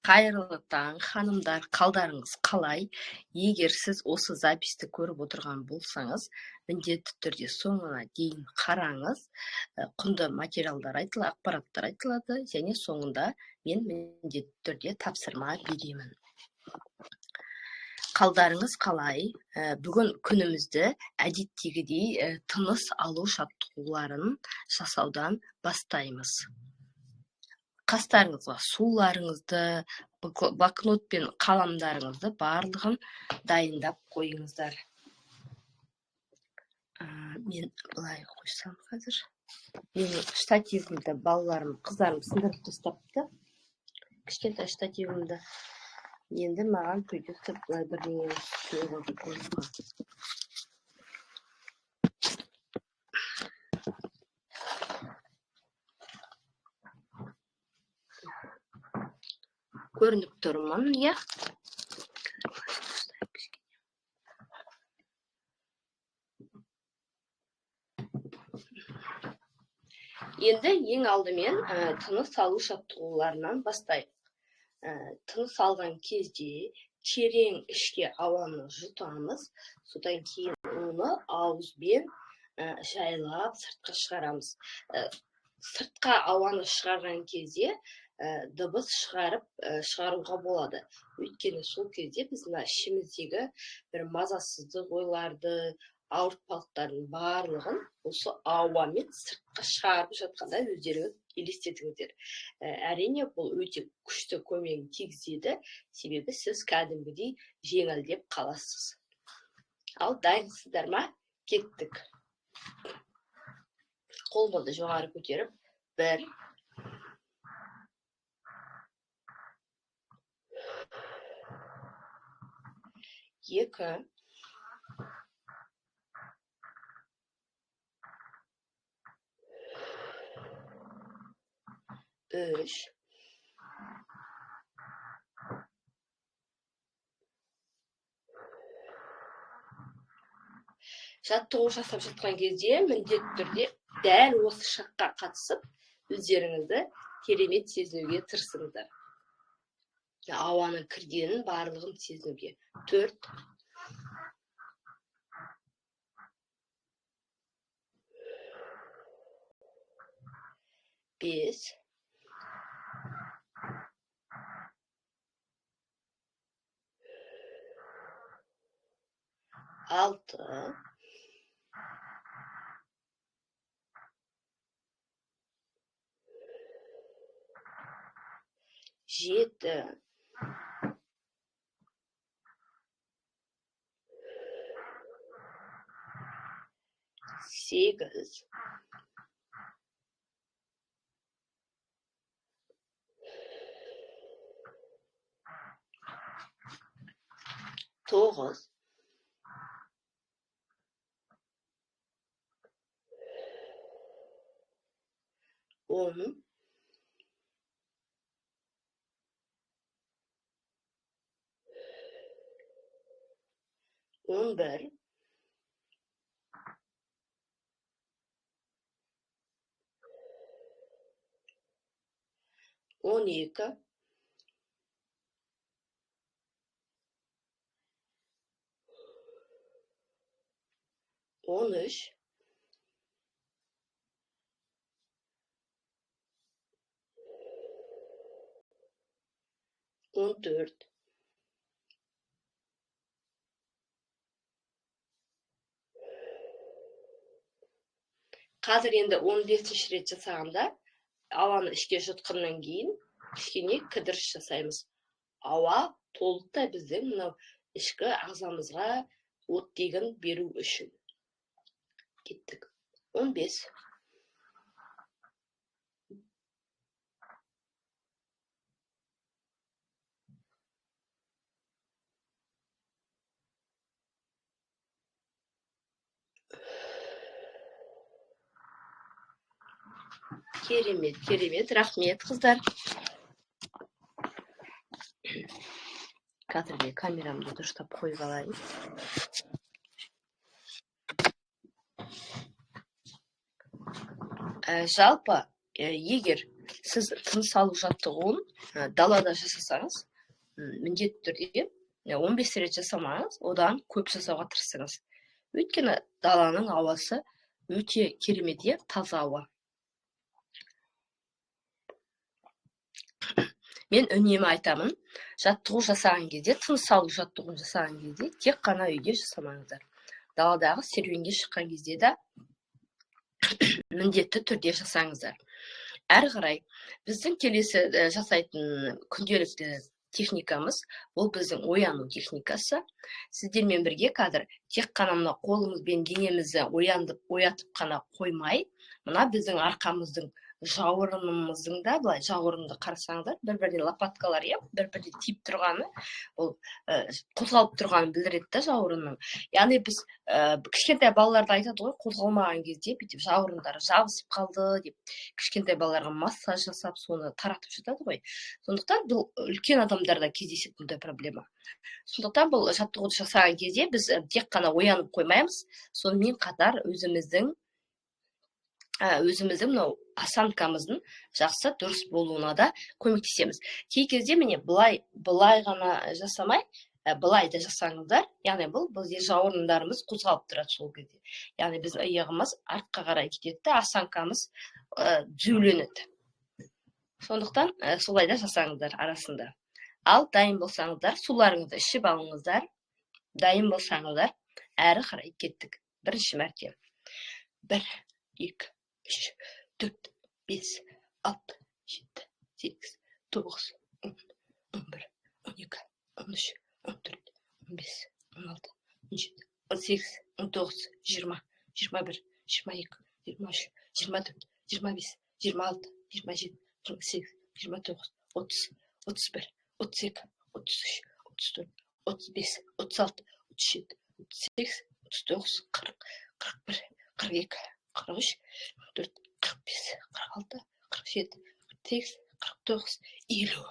Қайырлы таң, ханымдар, қалдарыңыз қалай? Егер сіз осы записті көріп отырған болсаңыз, міндетті түрде соңына дейін қараңыз. Құнды материалдар айтылады, ақпараттар айтылады, және соңында мен міндетті түрде тапсырма беремін. Қалдарыңыз қалай? Бүгін күнімізді әдеттегідей тыныс алу жаттығуларын жасаудан бастаймыз. Қастарыңызға суларыңызды, блокнот пен қаламдарыңызды барлығын дайындап қойыңыздар. Мен былай қойсам қазір. Менің штативімді балаларым, қыздарым сындырып тастапты. Кішкентай штативімді. Енді маған придется былай бірдеңе қойуға. Көрініп тұрмын, я? Енді ең алдымен тыныс алу жаттығуларынан бастайық. Тыныс алған кезде терең ішке ауаны жұтамыз, содан кейін оны ауызбен жайлап сыртқа шығарамыз. Сыртқа ауаны шығарған кезде дыбыс шығаруға болады. Өйткені сол кезде біз ішіміздегі бір мазасыздық ойларды, ауыртпалықтардың барлығын осы ауамен сыртқа шығарып жатқанда өздеріңіз елестетіңіздер. Әрине, бұл өте күшті көмегін тигізеді, себебі сіз кәдімгідей жеңілдеп қаласыз. Ал дайынсыздар ма? Кеттік. Қолымды жоғары көтеріп, 1, 2, 3, жаттығу жасап жатқан кезде міндетті түрде дәл осы шаққа қатысып, өздеріңізді керемет сезінуге тырысыңыздар. Ауаның кіргенін барлығын сезінуге. 4, 5, 6, 7, 8, 9, 10, 11, 12, 13, 14, қазір енді 15-ші рет жасағанда, ауаны ішке жұтқаннан кейін кішкене кідіріс жасаймыз. Ауа толықтай біздің ішкі ағзамызға оттегін беру үшін. Кеттік. 15. Керемет, рахмет, қыздар. Қазірге камерамды дұрыстап қойып алайын. Жалпы, егер сіз тыныс алу жаттығуын далада жасасаңыз, міндетті түрде 15 рет жасамаңыз, одан көп жасауға тырысыңыз. Өйткені даланың ауасы өте керемет, таза ауа. Мен үнемі айтамын, жаттығу жасаған кезде, тыныс алу жаттығуын жасаған кезде, тек қана үйде жасамаңыздар. Даладағы серуенге шыққан кезде де міндетті түрде жасаңыздар. Әрі қарай біздің келесі жасайтын күнделікті техникамыз, ол біздің ояну техникасы. Сіздермен бірге қазір тек қана мына қолымызбен денемізді оятып қана қоймай, мына біздің арқамыздың жауырынымыздың да, былай жауырынды қарасаңыздар, бір-бірден лопаткалар, бір-бірден тиіп тұрғаны, ол қозғалып тұрғанын білдіреді да жауырынның. Яғни біз кішкентай балаларды айтады ғой, қозғалмаған кезде бүйтіп жауырындары жабысып қалды деп, кішкентай балаларға массаж жасап, соны таратып жатады ғой. Сондықтан бұл үлкен адамдарда кездесетін бұндай проблема. Сондықтан бұл жаттығуды жасаған кезде біз тек қана оянып қоймаймыз, сонымен қатар өзіміздің мынау осанкамыздың жақсы дұрыс болуына да көмектесеміз. Кей кезде міне былай ғана жасамай, былай да жасаңыздар, яғни бұл бізде жауырындарымыз қозғалып тұрады сол кезде. Яғни біздің иығымыз артқа қарай кетеді, осанкамыз түзуленеді. Сондықтан солай да жасаңыздар арасында. Ал дайын болсаңыздар, суларыңызды ішіп алыңыздар. Дайын болсаңыздар, әрі қарай кеттік. Бірінші мәрте. 1, 2, 3, 4, 5, 6, 7, 8, 9, 10, 11, 12, 13, 14, 15, 16, 17, 18, 19, 20, 21, 22, 23, 24, 25, 26, 27, 28, 29, 30, 31, 32, 33, 34, 35, 36, 37, 38, 39, 40, 41, 42, 43, 44, 45, 46, 47, 48, 49, 50.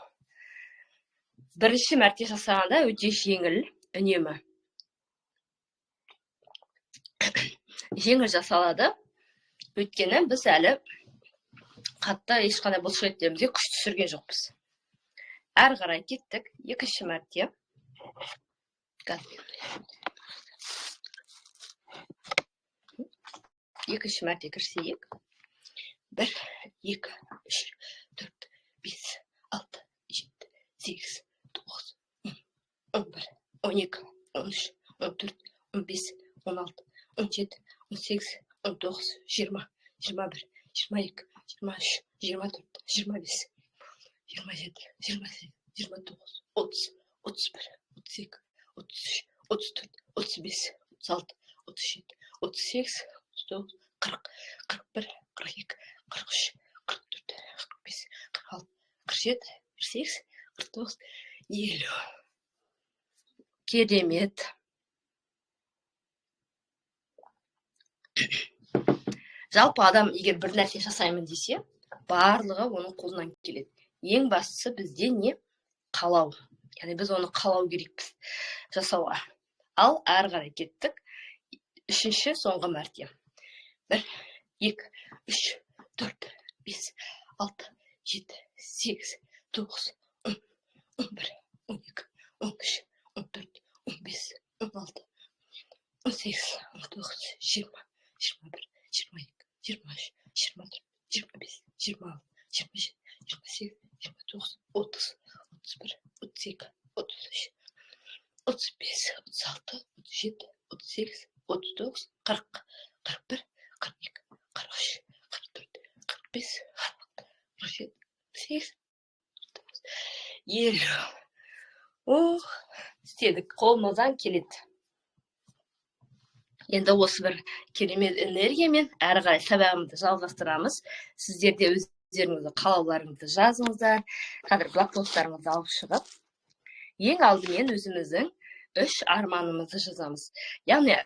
Бірінші мәрте жасағанда өте жеңіл, үнемі. Жеңіл жасалады, өйткені біз әлі қатты ешқандай бұлшықеттерімізге күш түсірген жоқпыз. Әрі қарай кеттік, екінші мәрте. Екінші мәрте кірісейік. 1, 2, 3, 4, 5, 6, 7, 8, 9, 11, 12, 13, 14, 15, 16, 17, 18, 19, 20, 21, 22, 23, 24, 25, 27, 28, 29, 30, 31, 32, 33, 34, 35, 36, 37, 38, 39, 40, 41, 42, 43, 44, 45, 46, 47, 48, 49, 50. Керемет. Жалпы адам егер бір нәрсе жасаймын десе, барлығы оның қолынан келеді. Ең бастысы бізде не? Қалау. Яғни біз оны қалау керекпіз жасауға. Ал әрі қарай кеттік. Үшінші соңғы мәрте. 1, 2, 3, 4, 5, 6, 7, 8, 9, 10, 11, 12, 13, 14, 15, 16, 18, 19, 20, 21, 22, 23, 24, 25, 26, 27, 28, 29, 30, 31, 32, 33, 35, 36, 37, 38, 39, 40, 41, 42, 43, 44, 45, 46, 47, 48, 50. Істедік, қолымыздан келеді. Енді осы бір керемет энергиямен әрі қарай сабағымызды жалғастырамыз. Сіздер де өздеріңізді қалауларыңызды жазыңыздар. Қазір блокноттарыңызды алып шығып, ең алдымен өзіміздің 3 арманымызды жазамыз. Яғни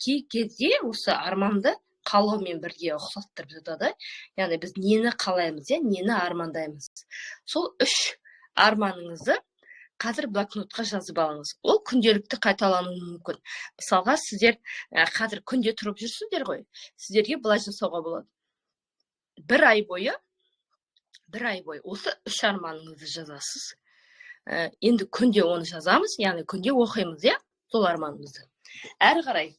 кей кезде осы арманды қалаумен бірге ұқсастырып жатады. Яғни біз нені қалаймыз, нені армандаймыз. Сол 3 арманыңызды қазір блокнотқа жазып алыңыз. Ол күнделікті қайталануы мүмкін. Мысалға, сіздер қазір күнде тұрып жүрсіздер ғой. Сіздерге былай жасауға болады. 1 ай бойы бір ай бойы осы 3 арманыңызды жазасыз. Енді күнде оны жазамыз, яғни күнде оқимыз, иә, сол арманымызды. Әрі қарай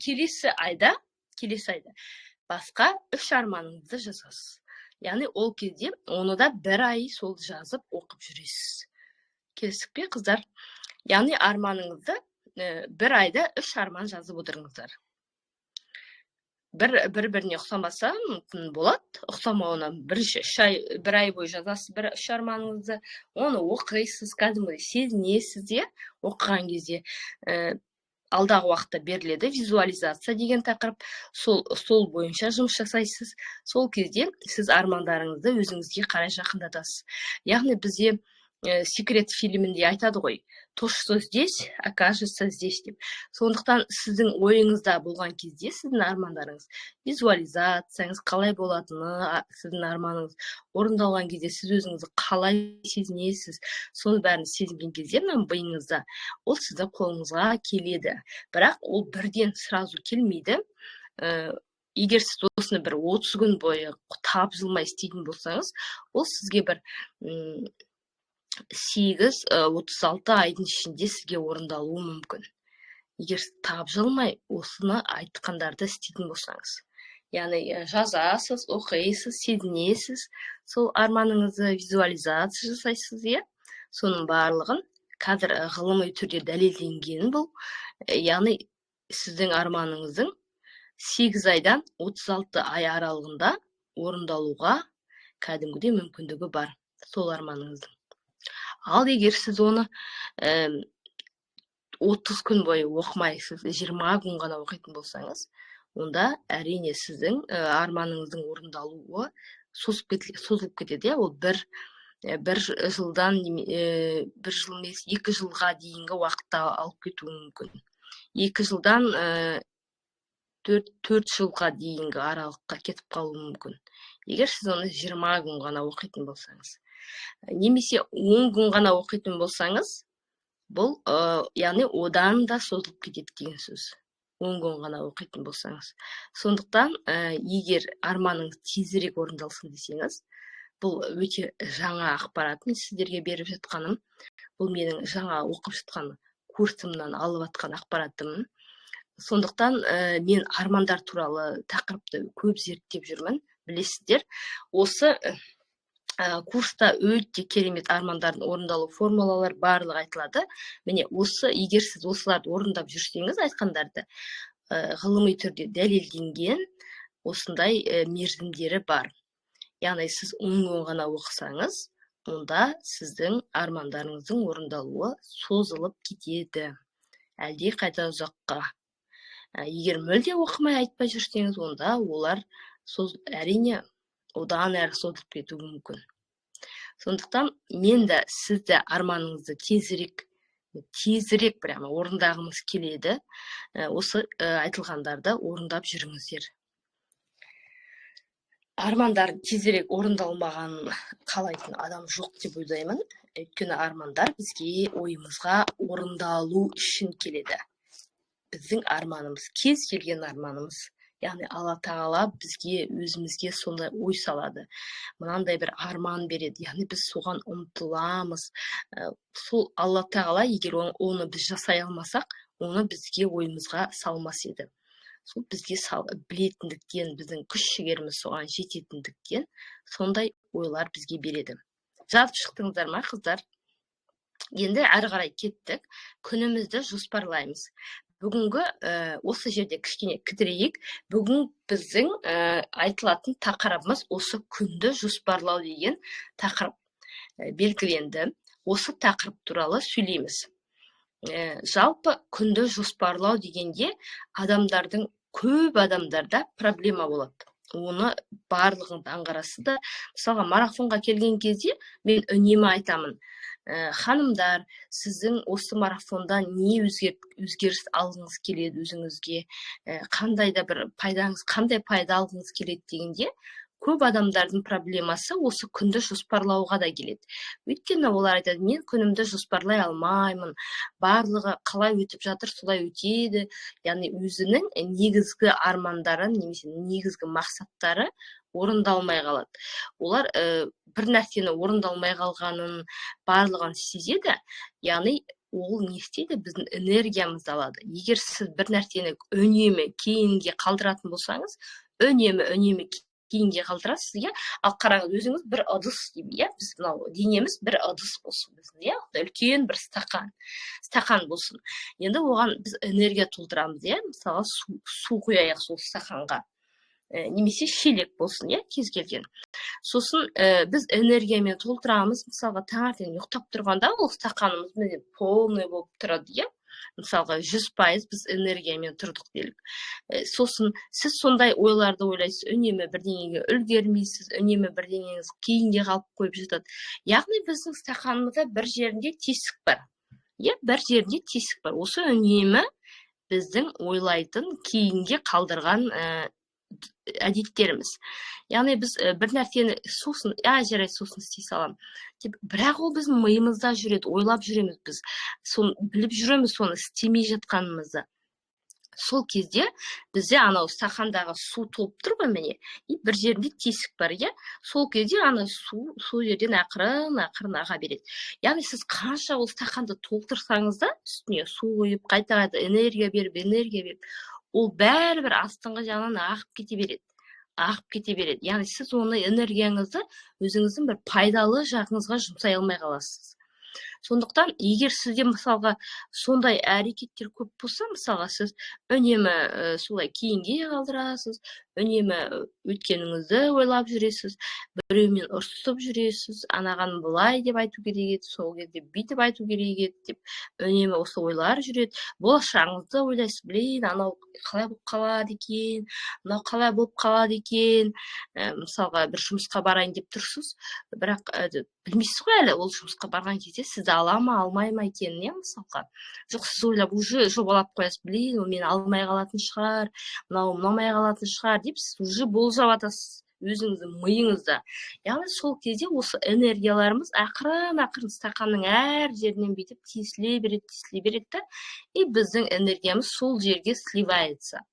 келесі айда басқа 3 арманыңызды жазасыз. Яғни ол кезде оны да бір ай сол жазып оқып жүресіз. Келістік пе, қыздар? Яғни арманыңызды бір айда 3 арман жазып отырыңыздар. Бір-біріне ұқсамаса мүмкін болады, ұқсамауына бір ай бойы жазасыз 3 арманыңызды, оны оқисыз, кәдімгідей сезінесіз, иә, оқыған кезде. Алдағы уақытта беріледі визуализация деген тақырып, сол бойынша жұмыс жасайсыз. Сол кезде сіз армандарыңызды өзіңізге қарай жақындатасыз. Яғни бізде секрет фильмінде айтады ғой, то, что здесь, окажется здесь деп. Сондықтан сіздің ойыңызда болған кезде сіздің армандарыңыз, визуализацияңыз қалай болатыны, сіздің арманыңыз орындалған кезде сіз өзіңізді қалай сезінесіз, соны бәрін сезінген кезде миыңызда ол сіздің қолыңызға келеді. Бірақ ол бірден сразу келмейді. Егер сіз осыны бір 30 күн бойы тапжылмай істейтін болсаңыз, ол сізге бір 8-36 айдың ішінде сізге орындалуы мүмкін. Егер тапжылмай осыны айтқандарды істейтін болсаңыз. Яғни жазасыз, оқисыз, сезінесіз, сол арманыңызды визуализация жасайсыз, иә? Соның барлығын қазір ғылыми түрде дәлелденген бұл. Яғни сіздің арманыңыздың 8 айдан 36 ай аралығында орындалуға кәдімгідей мүмкіндігі бар, сол арманыңыздың. Ал егер сіз оны 30 күн бойы оқымайсыз, 20 күн ғана оқитын болсаңыз, онда әрине сіздің арманыңыздың орындалуы созылып кетеді. Ол бір жылдан, бір жыл емес, 2 жылға дейінгі уақытта алып кетуі мүмкін. 2 жылдан 4 жылға дейінгі аралыққа кетіп қалуы мүмкін. Егер сіз оны 20 күн ғана оқитын болсаңыз. Немесе 10 күн ғана оқитын болсаңыз, бұл, яғни одан да созылып кетеді деген сөз. 10 күн ғана оқитын болсаңыз. Сондықтан, егер арманыңыз тезірек орындалсын десеңіз, бұл өте жаңа ақпарат мен сіздерге беріп жатқаным. Бұл менің жаңа оқып жатқан курсымнан алып жатқан ақпаратым. Сондықтан, мен армандар туралы тақырыпты көп зерттеп жүрмін, білесіздер. Осы курста өте керемет армандардың орындалу формулалары барлығы айтылады. Міне осы, егер сіз осыларды орындап жүрсеңіз, айтқандарды ғылыми түрде дәлелденген осындай мерзімдері бар. Яғни сіз 10 күн ғана оқысаңыз, онда сіздің армандарыңыздың орындалуы созылып кетеді. Әлде қайда ұзаққа. Егер мүлде оқымай айтпай жүрсеңіз, онда олар әрине одан әрі созылып кетуі мүмкін. Сондықтан мен де сізді арманыңызды тезірек прямо орындағыңыз келеді. Осы айтылғандарды орындап жүріңіздер. Армандар тезірек орындалмаған қалайтын адам жоқ деп ойлаймын. Өйткені армандар бізге ойымызға орындалу үшін келеді. Біздің арманымыз, кез келген арманымыз. Яғни Алла тағала бізге, өзімізге сондай ой салады. Мынандай бір арман береді. Яғни біз соған ұмтыламыз. Сол Алла тағала, егер оны біз жасай алмасақ, оны бізге ойымызға салмас еді. Сол бізге білетіндіктен, біздің күш жігеріміз соған жететіндіктен, сондай ойлар бізге береді. Жазып шықтыңыздар ма, қыздар? Енді әрі қарай кеттік. Күнімізді жоспарлаймыз. Бүгінгі осы жерде кішкене кідірейік. Бүгін біздің айтылатын тақырыбымыз осы күнді жоспарлау деген тақырып белгіленді. Осы тақырып туралы сөйлейміз. Жалпы күнді жоспарлау дегенде көп адамдарда проблема болады. Оны барлығын аңғарасыз да. Мысалға, марафонға келген кезде мен үнемі айтамын. Ханымдар, сіздің осы марафонда не өзгеріс алғыңыз келеді өзіңізге, қандай пайда алғыңыз келеді дегенде, көп адамдардың проблемасы осы күнді жоспарлауға да келеді. Өйткені олар айтады, мен күнімді жоспарлай алмаймын, барлығы қалай өтіп жатыр, солай өтеді. Яғни өзінің негізгі армандарын, немесе негізгі мақсаттары орындалмай қалады. Олар бір нәрсені орындалмай қалғанын барлығын сезеді, яғни ол не істейді, біздің энергиямызды алады. Егер сіз бір нәрсені үнемі кейінге қалдыратын болсаңыз, үнемі кейінге қалдырасыз, иә. Ал қараңыз, өзіңіз бір ыдыс деймін, иә. Біз мынау денеміз бір ыдыс болсын біздің, иә. Үлкен бір стақан болсын. Енді оған біз энергия толтырамыз, иә. Мысалы, су құяйық сол стақанға. Немесе шелек болсын, иә, кез келген. Сосын біз энергиямен толтырамыз. Мысалға, таңертең ұйықтап тұрғанда ол стақанымыз міне полный болып тұрады, иә. Мысалға, 100% біз энергиямен тұрдық делік. Сосын сіз сондай ойларды ойлайсыз, үнемі бірдеңеге үлгермейсіз, үнемі бірдеңеңіз кейінге қалып қойып жатады. Яғни біздің стақанымызда бір жерінде тесік бар. Иә, бір жерінде тесік бар. Осы үнемі біздің ойлайтын, кейінге қалдырған әдеттеріміз. Яғни біз бір нәрсені сосын, жарайды, сосын істей саламын деп, бірақ ол біздің миымызда жүреді, ойлап жүреміз біз. Соны біліп жүреміз, соны істемей жатқанымызды. Сол кезде бізде анау стақандағы су толып тұр ғой, міне, бір жерінде тесік бар, иә. Сол кезде ана су жерден ақырын аға береді. Яғни сіз қанша ол стақанды толтырсаңыз да, үстіне су құйып, қайта энергия беріп, ол бәрібір астыңғы жағынан ағып кете береді. Яғни сіз оны энергияңызды өзіңіздің бір пайдалы жағыңызға жұмсай алмай қаласыз. Сондықтан, егер сізде мысалға сондай әрекеттер көп болса, мысалға сіз үнемі солай кейінге қалдырасыз, үнемі өткеніңізді ойлап жүресіз, біреумен ұрсысып жүресіз, анаған былай деп айту керек еді, сол кезде бүйтіп айту керек еді деп, үнемі осы ойлар жүреді. Болашағыңызды ойлайсыз, блин, анау қалай болып қалады екен, мынау қалай болып қалады екен. Мысалға, бір жұмысқа барайын деп тұрсыз, бірақ білмейсіз ғой әлі, ол жұмысқа барған кезде сізді ала ма, алмай ма екенін, иә, мысалға. Жоқ, сіз ойлап, уже жобалап қоясыз, блин, ол мені алмай қалатын шығар, мынау ұнамай қалатын шығар деп, сіз уже болжап атасыз өзіңіздің миыңызда. Яғни сол кезде осы энергияларымыз ақырын стақанның әр жерінен бүйтіп тесіле береді да, и біздің энергиямыз сол жерге сливается.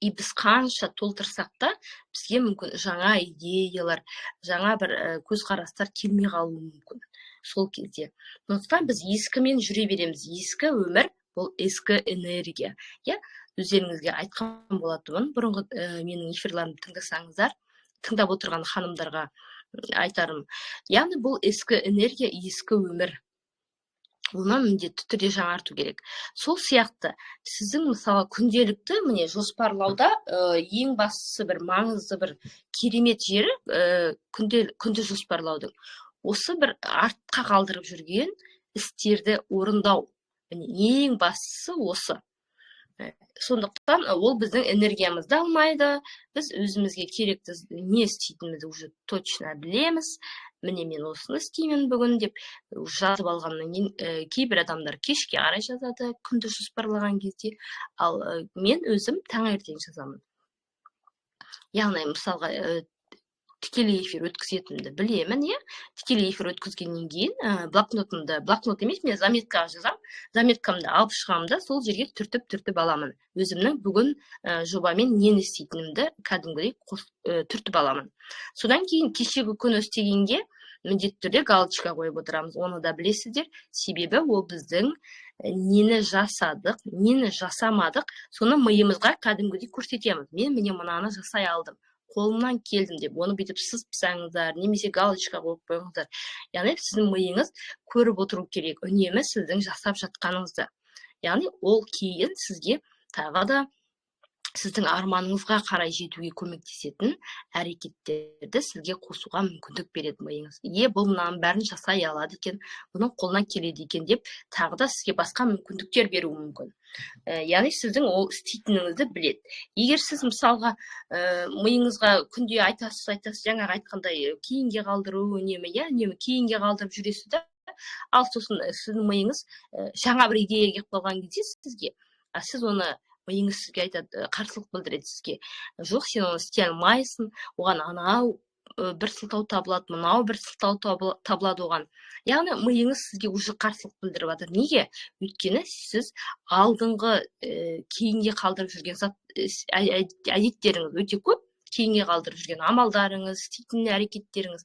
И біз қанша толтырсақ та, бізге мүмкін жаңа идеялар, жаңа бір көзқарастар келмей қалуы мүмкін сол кезде. Сондықтан біз ескімен жүре береміз. Ескі өмір, бұл ескі энергия. Иә, өздеріңізге айтқан болатынмын, бұрынғы менің эфирлерімді тыңдасаңыздар, тыңдап отырған ханымдарға айтарым. Яғни бұл ескі энергия, ескі өмір. Оны міндетті түрде жаңарту керек. Сол сияқты сіздің мысалы күнделікті міне жоспарлауда ең бастысы бір маңызды бір керемет жері күнді жоспарлаудың. Осы бір артқа қалдырып жүрген істерді орындау. Ең бастысы осы. Сондықтан ол біздің энергиямызды алмайды. Біз өзімізге керекті не істейтінімізді уже точно білеміз. Міне мен осыны істеймін бүгін деп жазып алғаннан кейін кейбір адамдар кешке қарай жазады, күнді жоспарлаған кезде, ал мен өзім таңертең жазамын. Яғни мысалға тікелей эфир өткізетінімді білемін, иә. Тікелей эфир өткізгеннен кейін блокнот емес, мен заметкаға жазам. Заметкамды алып шығамын да, сол жерге түртіп аламын. Өзімнің бүгін жобамен нені істейтінімді кәдімгідей түртіп аламын. Содан кейін кешегі күні істегенге міндетті түрде галочка қойып отырамыз. Оны да білесіздер, себебі ол біздің нені жасадық, нені жасамадық, соны миымызға кәдімгідей көрсетеміз. Мен міне мынаны жасай алдым, қолымнан келдім деп, оны бүйтіп сызсаңыздар, немесе галочка қойып қойыңыздар. Яғни сіздің миыңыз көріп отыру керек, үнемі сіздің жасап жатқаныңызды. Яғни ол кейін сізге тағы да сіздің арманыңызға қарай жетуге көмектесетін әрекеттерді сізге қосуға мүмкіндік береді миыңыз. Бұл мынаның бәрін жасай алады екен, бұның қолынан келеді екен деп, тағы да сізге басқа мүмкіндіктер беруі мүмкін. Яғни сіздің ол істейтініңізді біледі. Егер сіз мысалға миыңызға күнде айтасыз, жаңағы айтқандай кейінге қалдыру, үнемі кейінге қалдырып жүресіз да, ал сосын сіздің миыңыз жаңа бір идея келіп қалған кезде сізге, сіз оны миыңыз сізге айтады, қарсылық білдіреді сізге. Жоқ, сен оны істей алмайсың, оған анау бір сылтау табылады, мынау бір сылтау табылады оған. Яғни миыңыз сізге уже қарсылық білдіріп жатыр. Неге? Өйткені сіз алдыңғы кейінге қалдырып жүрген әдеттеріңіз өте көп, кейінге қалдырып жүрген амалдарыңыз, істейтін әрекеттеріңіз.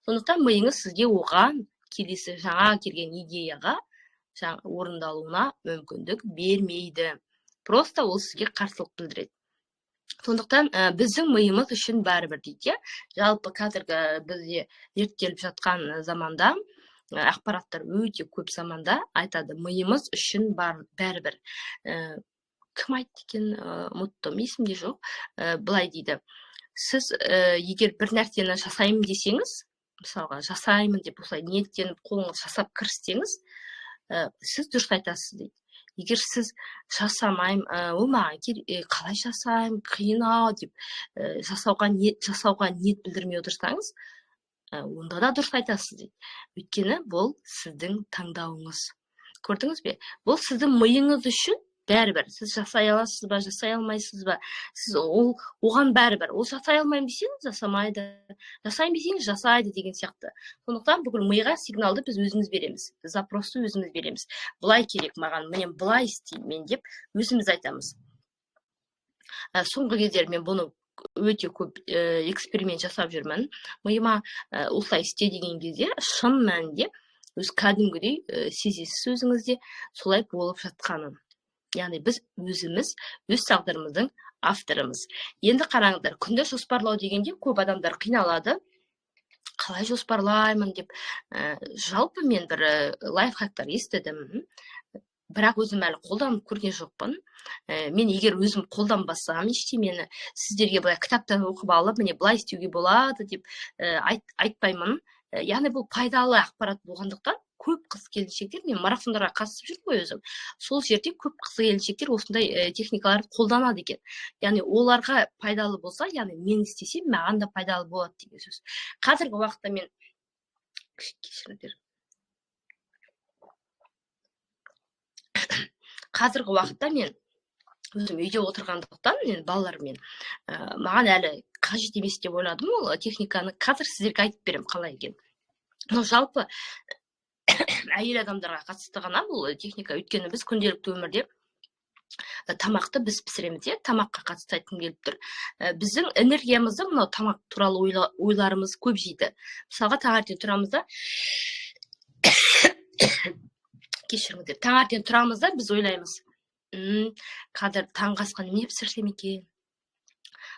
Сондықтан миыңыз сізге оған келесі жаңа келген идеяға орындалуына мүмкіндік бермейді. Просто ол сізге қарсылық білдіреді. Сондықтан біздің миымыз үшін бәрібір дейді. Жалпы қазіргі бізде зерттеліп жатқан заманда ақпараттар өте көп заманда айтады, миымыз үшін бәрібір. Кім айтты екен, ұмыттым, есімде жоқ. Былай дейді, сіз егер бір нәрсені жасаймын десеңіз, мысалға жасаймын деп осылай ниеттеніп қолыңыз жасап кіріссеңіз, сіз дұрыс айтасыз дейді. Егер сіз жасамайым, ол маған қалай жасаймын, қиын-ау деп жасауға ниет білдірмей отырсаңыз, онда да дұрыс айтасыз дейді. Өйткені бұл сіздің таңдауыңыз. Көрдіңіз бе? Бұл сіздің миыңыз үшін бәрібір. Сіз жасай аласыз ба, жасай алмайсыз ба? Сіз оған бәрібір. Ол жасай алмаймын десеңіз, жасамайды. Жасайын десеңіз, жасайды деген сияқты. Сондықтан бүкіл миға сигналды біз өзіміз береміз. Запросты өзіміз береміз. Былай керек маған, мен былай істеймін деп өзіміз айтамыз. Соңғы кездері мен бұны өте көп эксперимент жасап жүрмін. Миыма осылай істе деген кезде шын мәнінде өз кәдімгідей сезесіз өзіңізде солай болып жатқанын. Яғни біз өзіміз, өз тағдырымыздың авторымыз. Енді қараңыздар, күнді жоспарлау дегенде көп адамдар қиналады. Қалай жоспарлаймын деп. Жалпы мен бір лайфхактар естідім. Бірақ өзім әлі қолданып көрген жоқпын. Мен егер өзім қолданбасам, ештемені сіздерге былай кітаптан оқып алып, міне былай істеуге болады деп айтпаймын. Яғни бұл пайдалы ақпарат болғандықтан көп қыз-келіншектер, мен марафондарға қатысып жүрмін ғой өзім. Сол жерде көп қыз-келіншектер осындай техникаларды қолданады екен. Яғни оларға пайдалы болса, яғни мен істесем, маған да пайдалы болады деген сөз. Қазіргі уақытта мен өзім үйде отырғандықтан, мен балалармен маған әлі қажет емес деп ойладым ол техниканы. Қазір сіздерге айтып берем қалай екен. Жалпы әйел адамдарға қатысты ғана бұл техника, өйткені біз күнделікті өмірде тамақты біз пісіреміз, тамаққа қатысты айтқым келіп тұр. Біздің энергиямызды мынау тамақ туралы ойларымыз көп жейді. Мысалға таңертең тұрамызда, кешіріңіздер, таңертең тұрамызда біз ойлаймыз, қазір таңғы асқа неме пісірсем екен?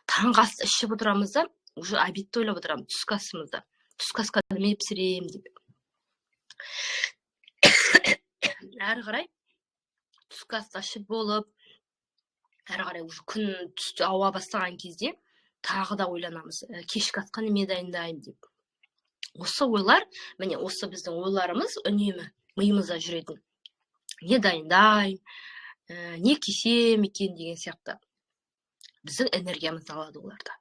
Таңғы асты ішіп отырамызда, уже обедті ойлап отырамыз, түскі асымызда. Түскі асқа неме пісірем деп. Әрі қарай түскі асты ішіп болып, әрі қарай уже күн түсті ауа бастаған кезде тағы да ойланамыз, кешкі асқа неме дайындаймын деп. Осы ойлар, міне осы біздің ойларымыз үнемі миымызда жүретін. Не дайындаймын, не кисем екен деген сияқты. Біздің энергиямызды алады оларда.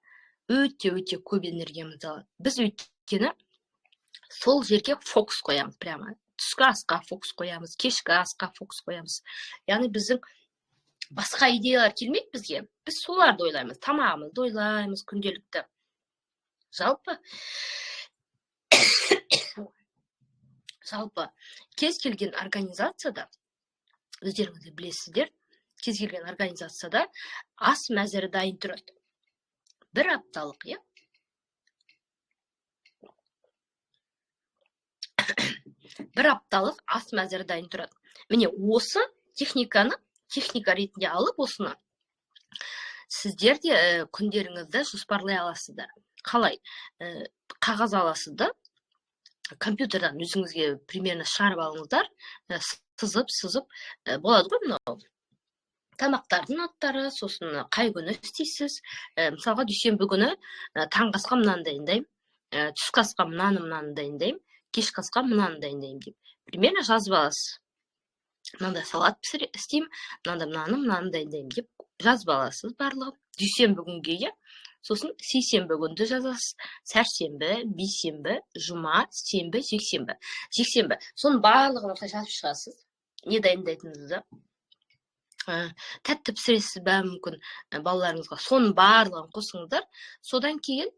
Өте көп энергиямызды алады. Біз өйткені сол жерге фокус қоямыз прямо. Түскі асқа фокус қоямыз, кешкі асқа фокус қоямыз. Яғни біздің басқа идеялар келмейді бізге. Біз соларды ойлаймыз, тамағымызды ойлаймыз күнделікті. Жалпы кез келген организацияда, өздеріңіз білесіздер, кез келген организацияда ас мәзірі дайын тұрады. Бір апталық, бір апталық ас мәзірі дайын тұрады. Міне осы техника ретінде алып, осыны сіздер де күндеріңізді жоспарлай аласыздар. Қалай? Қағаз аласыздар, компьютердан өзіңізге примерно шығарып алыңыздар, сызып болады ғой мынау. Тамақтардың аттары, сосын қай күні істейсіз. Мысалға дүйсенбі күні таңғы асқа мынаны дайындаймын, түскі асқа мынаны дайындаймын, кешкі асқа мынаны дайындаймын деп. Примерно жазып аласыз. Мынандай салат істеймін, мынаны дайындаймын деп жазып аласыз барлығын. Дүйсенбі күнге, сосын сейсенбі күнді жазасыз. Сәрсенбі, бейсенбі, жұма, сенбі, жексенбі. Соның барлығын жазып шығасыз. Не дайындайтыныңызды. Тәтті пісіресіз бә мүмкін балаларыңызға. Соның барлығын қосыңыздар. Содан кейін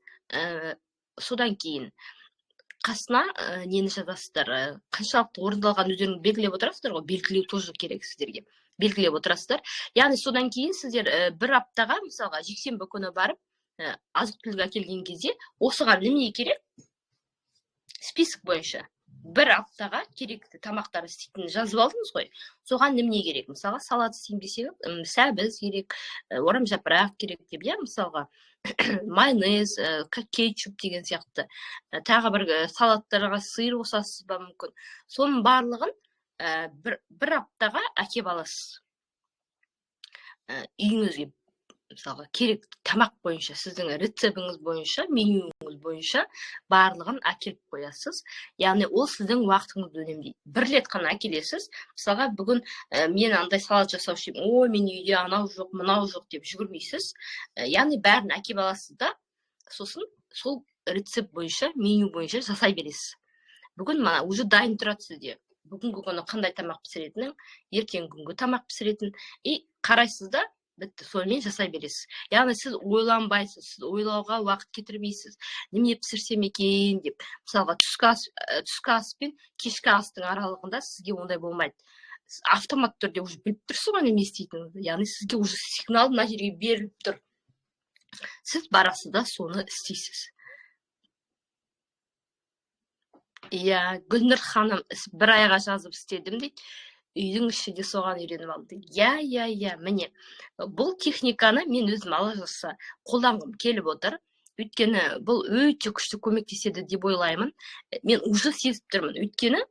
қасына нені жазасыздар, қаншалықты орындалған өздеріңіз белгілеп отырасыздар ғой, белгілеу тоже керек сіздерге. Белгілеп отырасыздар. Яғни содан кейін сіздер бір аптаға, мысалға, жексенбі күні барып, азық түлік әкелген кезде осыған неме керек? Список бойынша бір аптаға керекті тамақтар істейтінін жазып алдыңыз ғой. Соған неме керек? Мысалға салат істеймін десе, сәбіз керек, орамжапырақ керек деп, мысалға майонез, кетчуп деген сияқты. Тағы бір салаттарға сиыр қосасыз ба мүмкін. Соның барлығын бір аптаға әкеп аласыз. Үйіңізге мысалға керек тамақ бойынша, сіздің рецебіңіз бойынша, менюіңіз бойынша барлығын әкеліп қоясыз. Яғни ол сіздің уақытыңызды үнемдейді. Бір рет қана әкелесіз. Мысалға бүгін мен андай салат жасаушы едім, ой, мен үйде анау жоқ, мынау жоқ деп жүгірмейсіз. Яғни бәрін әкеп аласыз да, сосын сол рецепт бойынша, меню бойынша жасай бересіз. Бүгін мана уже дайын тұрады сізде. Бүгінгі күні қандай тамақ пісіретінін, ертеңгі күнгі тамақ пісіретін, қарайсыз да, бітті, сонымен жасай бересіз. Яғни сіз ойланбайсыз, сіз ойлауға уақыт кетірмейсіз. Неме пісірсем екен деп. Мысалға түскі ас пен кешкі астың аралығында сізге ондай болмайды. Автомат түрде уже біліп тұрсыз ғой неме істейтініңізді. Яғни сізге уже сигнал мына жерге беріліп тұр. Сіз барасыз да соны істейсіз. Гүлнұр ханым, бір айға жазып істедім дейді. Үйдің іші де соған үйреніп алды. Міне, бұл техниканы мен өзім алғашқы қолданғым келіп отыр. Өйткені бұл өте күшті көмектеседі деп ойлаймын. Мен уже сезіп тұрмын. Өйткені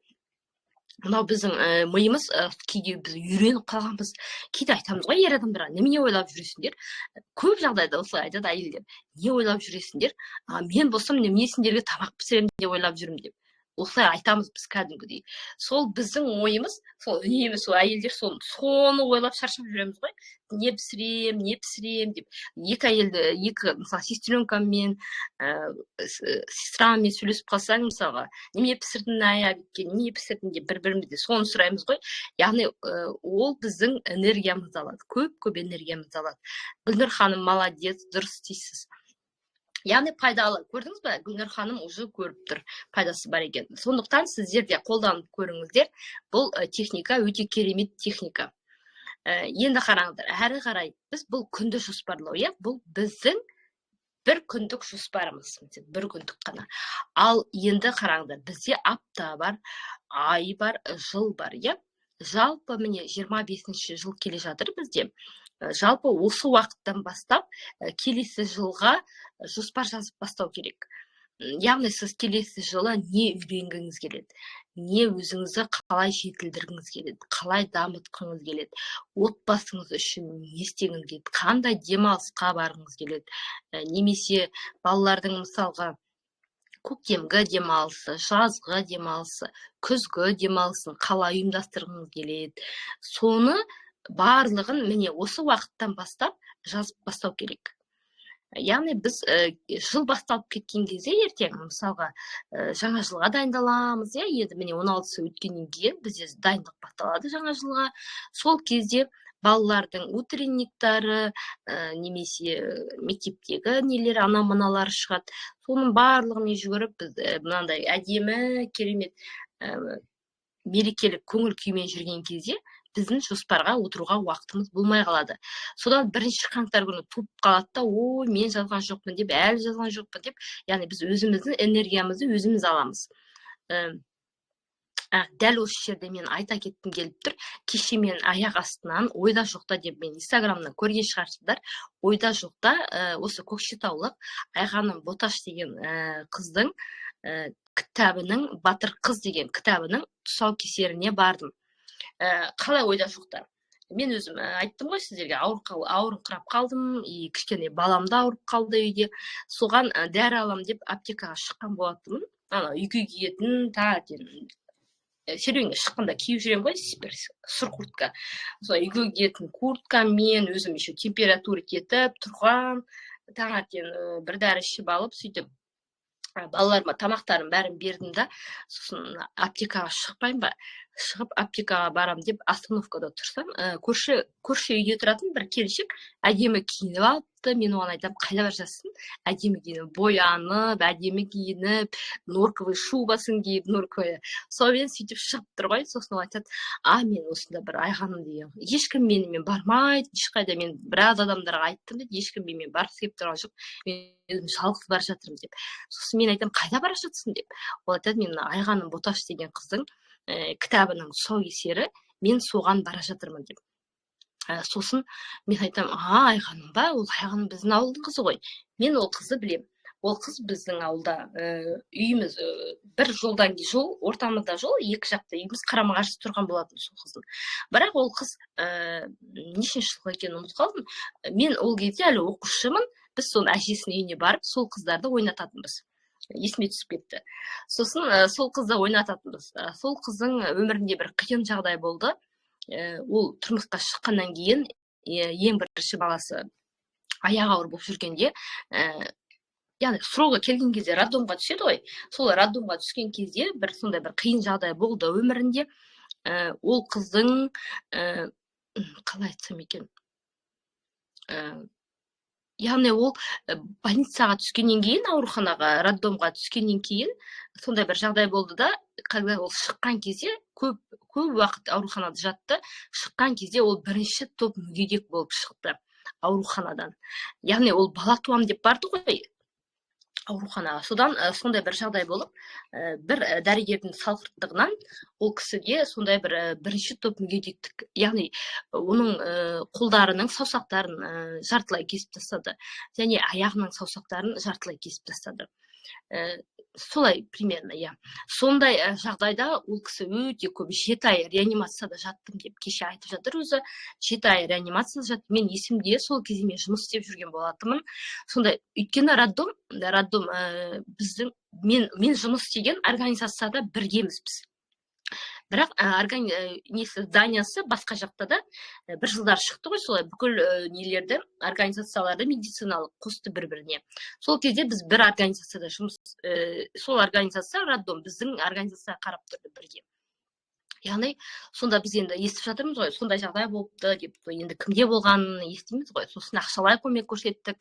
мынау біздің миымыз кейде біз үйреніп қалғанбыз. Кейде айтамыз ғой ер адамдарға, немене ойлап жүресіңдер? Көп жағдайда осылай айтады әйелдер. Не ойлап жүресіңдер? Мен болсам неменесіндерге тамақ пісіремін деп ойлап жүрмін деп. Осылай айтамыз біз кәдімгідей. Сол біздің ойымыз, сол үнемі сол әйелдер соны ойлап шаршап жүреміз ғой. Не пісірем деп. Екі мысалы сестренкаммен, сестраммен сөйлесіп қалсаң, мысалға, неме пісірдің не пісірдің деп бір-бірімізде соны сұраймыз ғой. Яғни ол біздің энергиямызды алады, көп энергиямызды алады. Гүлнұр ханым, молодец, дұрыс істейсіз. Яғни пайдалы. Көрдіңіз бе? Гүлнұр ханым уже көріп тұр, пайдасы бар екен. Сондықтан сіздер де қолданып көріңіздер. Бұл техника өте керемет техника. Енді қараңыздар, әрі қарай біз бұл күнді жоспарлау, бұл біздің бір күндік жоспарымыз, бір күндік қана. Ал енді қараңыздар, бізде апта бар, ай бар, жыл бар, жалпы міне 25-ші жыл келе жатыр бізде. Жалпы осы уақыттан бастап келесі жылға жоспар жазып бастау керек. Яғни сіз келесі жылы не үйренгіңіз келеді, не өзіңізді қалай жетілдіргіңіз келеді, қалай дамытқыңыз келеді, отбасыңыз үшін не істегіңіз келеді, қандай демалысқа барғыңыз келеді, немесе балалардың мысалға көктемгі демалысы, жазғы демалысы, күзгі демалысын қалай ұйымдастырғыңыз келеді. Соны барлығын міне осы уақыттан бастап жазып бастау керек. Яғни біз жыл басталып кеткен кезде ертең, мысалға, жаңа жылға дайындаламыз, енді міне 16-сы өткеннен кейін бізде дайындық басталады жаңа жылға. Сол кезде балалардың утренниктары, немесе мектептегі нелер, ана-мыналар шығады. Соның барлығын жүгіріп, біз мынандай әдемі, керемет мерекелік көңіл күймен жүрген кезде біздің жоспарға отыруға уақытымыз болмай қалады. Содан 1 қаңтар күні туып қалады да, ой, мен жазған жоқпын деп, әлі жазған жоқпын деп, яғни біз өзіміздің энергиямызды өзіміз аламыз. Дәл осы жерде мен айта кеттім келіп тұр. Кеше мен аяқ астынан ойда жоқта деп мен инстаграмнан көрген шығарсыздар. Ойда жоқта осы көкшетаулық Айғаным Боташ деген қыздың кітабының, Батыр қыз деген кітабының тұсаукесеріне бардым. Қалай ойда жоқтар? Мен өзім айттым ғой сіздерге, ауырыңқырап қалдым, кішкене балам да ауырып қалды үйде. Соған дәрі алам деп аптекаға шыққан болатынмын. Үйге киетін, таңертең серуенге шыққанда киіп жүрем ғой, сұр куртка. Үйге киетін куртка, мен өзім еще температура кетіп тұрған, таңертең бір дәрі ішіп алып, сөйтіп балаларыма тамақтарын бәрін бердім да, сосын аптекаға шықпайын ба, шығып аптекаға барам деп остановкада тұрсам, көрші үйде тұратын бір келіншек әдемі киініп алыпты. Мен оған айтамын, қайда бара жатсың? Әдемі киініп, боянып, әдемі киініп, норковый шубасын киіп, норковый. Сонымен сөйтіп шығып тұр ғой. Сосын ол айтады, мен осында бір айғаным деген. Ешкім менімен бармайды, ешқайда. Мен біраз адамдарға айттым дейді, ешкім менімен барғысы келіп тұрған жоқ. Мен өзім жалғыз бара жатырмын деп. Сосын мен айтамын, қайда бара жатсың деп. Ол айтады, мен Айғаным Боташ деген қыздың кітабының тұсаукесері, мен соған бара жатырмын деп. Сосын мен айтам, Айғаным ба, ол Айғаным біздің ауылдың қызы ғой. Мен ол қызды білем. Ол қыз біздің ауылда, үйіміз бір жолдан жол, ортамызда жол, екі жақта үйіміз қарама-қарсы тұрған болатын сол қыздың. Бірақ ол қыз нешінші жылғы екенін ұмытып қалдым. Мен ол кезде әлі оқушымын. Біз соның әжесінің үйіне барып, сол қыздарды ойнататынбыз. Есіме түсіп кетті. Сосын сол қызды ойнататынбыз. Сол қыздың өмірінде бір қиын жағдай болды. Ол тұрмысқа шыққаннан кейін ең бірінші баласы аяғы ауыр болып жүргенде, яғни сроғы келген кезде роддомға түседі ғой. Сол роддомға түскен кезде бір сондай бір қиын жағдай болды өмірінде. Ол қыздың қалай айтсам екен, яғни ол больницаға түскеннен кейін, ауруханаға, роддомға түскеннен кейін сондай бір жағдай болды да, когда ол шыққан кезде көп уақыт ауруханада жатты. Шыққан кезде ол бірінші топ мүгедек болып шықты ауруханадан. Яғни ол бала туам деп барды ғой ауруханаға. Содан сондай бір жағдай болып, бір дәрігердің салғырттығынан ол кісіге сондай бір бірінші топ мүгедектік, яғни оның қолдарының саусақтарын жартылай кесіп тастады, және аяғының саусақтарын жартылай кесіп тастады. Солай примерно, сондай жағдайда ол кісі өте көп 7 ай реанимацияда жаттым деп кеше айтып жатыр өзі. 7 ай реанимацияда жаттым. Мен есімде сол кезде мен жұмыс істеп жүрген болатынмын. Сондай, өйткені роддом біздің, мен жұмыс істеген организацияда біргеміз біз. Бірақ зданиясы басқа жақта да бір жылдар шықты ғой, солай бүкіл нелерді, организацияларды медициналық қосты бір-біріне. Сол кезде біз бір организацияда жұмыс, сол организация роддом біздің организацияға қарап тұрды бірге. Яғни, сонда біз енді естіп жатырмыз ғой, сондай жағдай болыпты деп, енді кімге болғанын естиміз ғой. Сосын ақшалай көмек көрсеттік,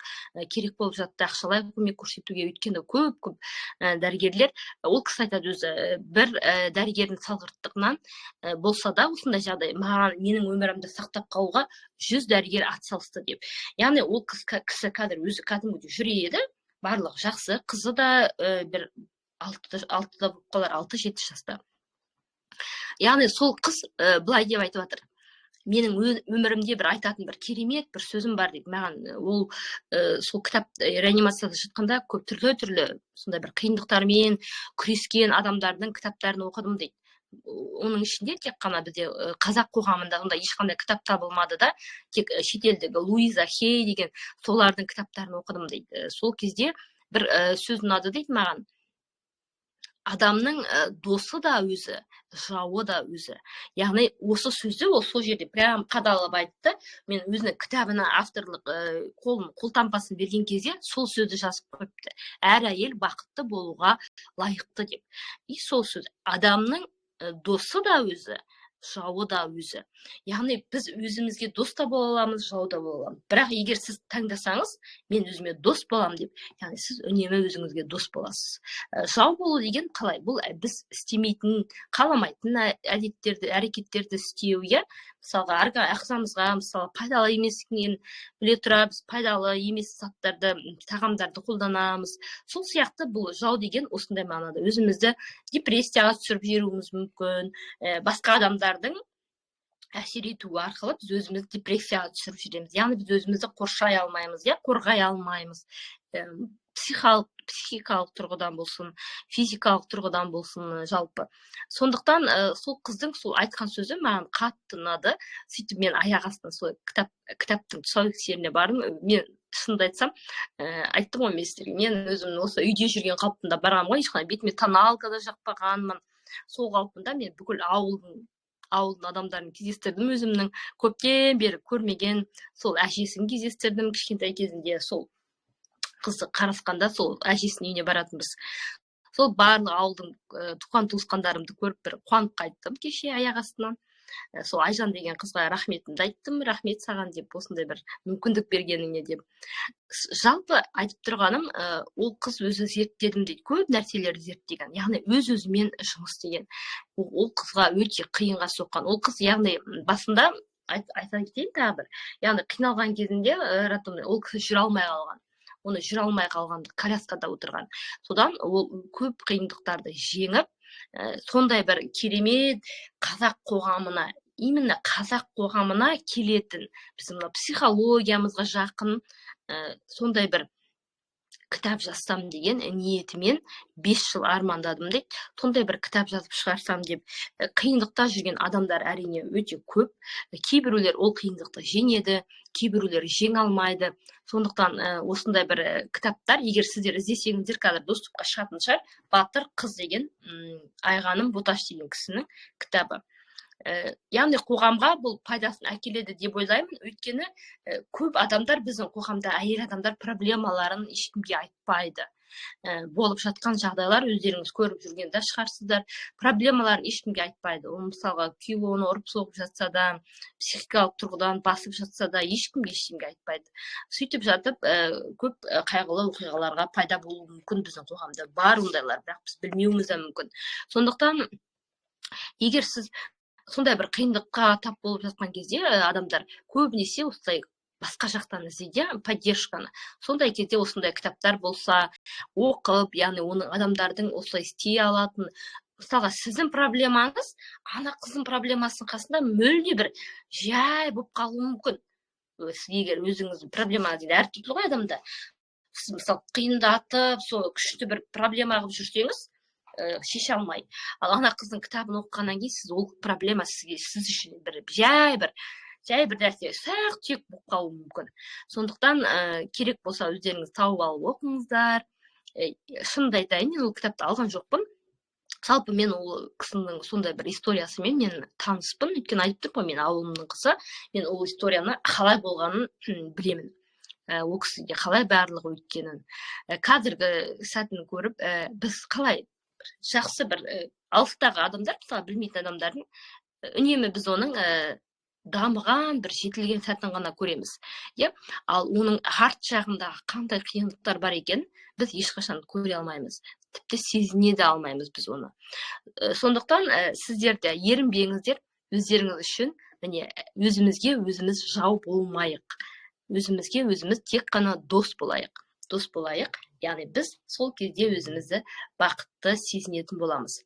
керек болып жатты ақшалай көмек көрсетуге, өйткені көп дәрігерлер, ол кісі айтады өзі, бір дәрігердің салғырттығынан болса да, осындай жағдай, менің өмірімді сақтап қалуға 100 дәрігер атсалысты деп. Яғни, ол кісі қазір өзі кәдімгідей жүреді, барлығы жақсы, қызы да бір 6-да болып қалар, 6-7 жаста. Яғни сол қыз былай деп айтып жатыр. Менің өмірімде бір айтатын бір керемет бір сөзім бар дейді. Маған ол сол кітап реанимацияда жатқанда көп түрлі сондай бір қиындықтармен күрескен адамдардың кітаптарын оқыдым дейді. Оның ішінде тек қана бізде қазақ қоғамында ондай ешқандай кітап табылмады да, тек шетелдегі Луиза Хей деген солардың кітаптарын оқыдым дейді. Сол кезде бір сөз ұнады дейді маған. Адамның досы да өзі, жауы да өзі. Яғни, осы сөзді ол сол жерде прям қадалып айтты. Мен өзінің кітабына авторлық қолтаңбасын берген кезде сол сөзді жазып қойыпты. Әр әйел бақытты болуға лайықты деп. И сол сөз. Адамның досы да өзі, жауы да өзі. Яғни, біз өзімізге дос та бола аламыз, жау да бола аламыз. Бірақ егер сіз таңдасаңыз, мен өзіме дос болам деп, яғни сіз үнемі өзіңізге дос боласыз. Жау болу деген қалай? Бұл біз істемейтін, қаламайтын әдеттерді, әрекеттерді істеу, мысалға, ағзамызға, мысалы, пайдалы емесінен біле тұра, біз пайдалы емес заттарды, тағамдарды қолданамыз. Сол сияқты бұл жау деген осындай мағынада. Өзімізді депрессияға түсіріп жіберуіміз мүмкін, басқа адамдардың әсер етуі арқылы біз өзімізді депрессияға түсіріп жүреміз. Яғни біз өзімізді қоршай алмаймыз, қорғай алмаймыз. Психикалық тұрғыдан болсын, физикалық тұрғыдан болсын, жалпы. Сондықтан сол қыздың сол айтқан сөзі маған қатты ұнады. Сөйтіп мен аяқ астынан сол кітаптың тұсаукесеріне бардым. Мен шынымды айтсам, айттым ғой мен сіздерге, мен өзім осы үйде жүрген қалпында барғанмын ғой, ешқандай бетіме тоналка да жақпағанмын. Сол қалпында мен бүкіл ауылдың адамдарын кездестірдім, өзімнің көптен бері көрмеген сол әжесін кездестірдім. Кішкентай кезінде сол қызды қарасқанда сол әжесінің үйіне баратынбыз. сол барлық ауылдың туған туысқандарымды көріп бір қуанып қайттым кеше аяқ астынан. Сол Айжан деген қызға рахметімді айттым, рахмет саған деп, осындай бір мүмкіндік бергеніңе деп. Жалпы айтып тұрғаным, ол қыз өзі зерттедім дейді, көп нәрселерді зерттеген, яғни өз-өзімен жұмыс істеген. Ол қызға өте қиынға соққан. Ол қыз, яғни басында айта кетейін тағы бір, яғни қиналған кезінде ол кісі жүре алмай қалған. Оны жүре алмай қалғанды коляскада отырған. Содан ол көп қиындықтарды жеңіп, сондай бір керемет қазақ қоғамына, именно қазақ қоғамына келетін, біздің психологиямызға жақын сондай бір кітап жазсам деген ниетімен 5 жыл армандадым дейді. Сондай бір кітап жазып шығарсам деп. Қиындықта жүрген адамдар әрине өте көп. Кейбіреулер ол қиындықты жеңеді, кейбіреулер жеңе алмайды. Сондықтан осындай бір кітаптар, егер сіздер іздесеңіздер, қазір доступқа шығатын шығар, Батыр қыз деген Айғаным Боташ деген кісінің кітабы. Яғни қоғамға бұл пайдасын әкеледі деп ойлаймын. Өйткені көп адамдар, біздің қоғамда әйел адамдар проблемаларын ешкімге айтпайды. Болып жатқан жағдайлар өздеріңіз көріп жүргенде шығарсыздар. Проблемаларын ешкімге айтпайды. Ол мысалға күйеуі оны ұрып соғып жатса да, психикалық тұрғыдан басып жатса да, ешкімге айтпайды. Сөйтіп жатып, көп қайғылы оқиғаларға пайда болуы мүмкін біздің қоғамда. Бар ондайлар, бірақ біз білмеуіміз де мүмкін. Сондықтан, егер сіз сондай бір қиындыққа тап болып жатқан кезде, адамдар көбінесе осылай басқа жақтан іздейді, поддержканы. Сондай кезде осындай кітаптар болса, оқып, яғни оны адамдардың осылай істей алатын. Мысалға, сіздің проблемаңыз, ана қыздың проблемасының қасында мүлде бір жай болып қалуы мүмкін. Сіз егер өзіңіздің проблемаңыз әртүрлі ғой адамда. Сіз мысалы қиындатып, сол күшті бір проблема қылып жүрсеңіз, шеше алмай. Ал ана қыздың кітабын оқығаннан кейін сіз ол проблема сіз үшін бір жай бір нәрсе сақ түйек болып қалуы мүмкін. Сондықтан керек болса өздеріңіз тауып алып оқыңыздар. Шынымды айтайын, мен ол кітапты алған жоқпын. Жалпы мен ол кісінің сондай бір историясымен мен таныспын. Өйткені айтып тұрмын ғой, мен ауылымның қызы, мен ол историяны қалай болғанын білемін. Ол кісіге қалай барлығы өткенін. Қазіргі сәтін көріп, біз қалай жақсы бір алыстағы адамдар, мысалы білмейтін адамдардың, үнемі біз оның дамыған бір жетілген сәтін ғана көреміз. Ал оның арт жағындағы қандай қиындықтар бар екен, біз ешқашан көре алмаймыз. Тіпті сезіне де алмаймыз біз оны. Сондықтан сіздер де ерінбеңіздер, өздеріңіз үшін, міне өзімізге өзіміз жау болмайық. Өзімізге өзіміз тек қана дос болайық. Яғни біз сол кезде өзімізді бақытты сезінетін боламыз.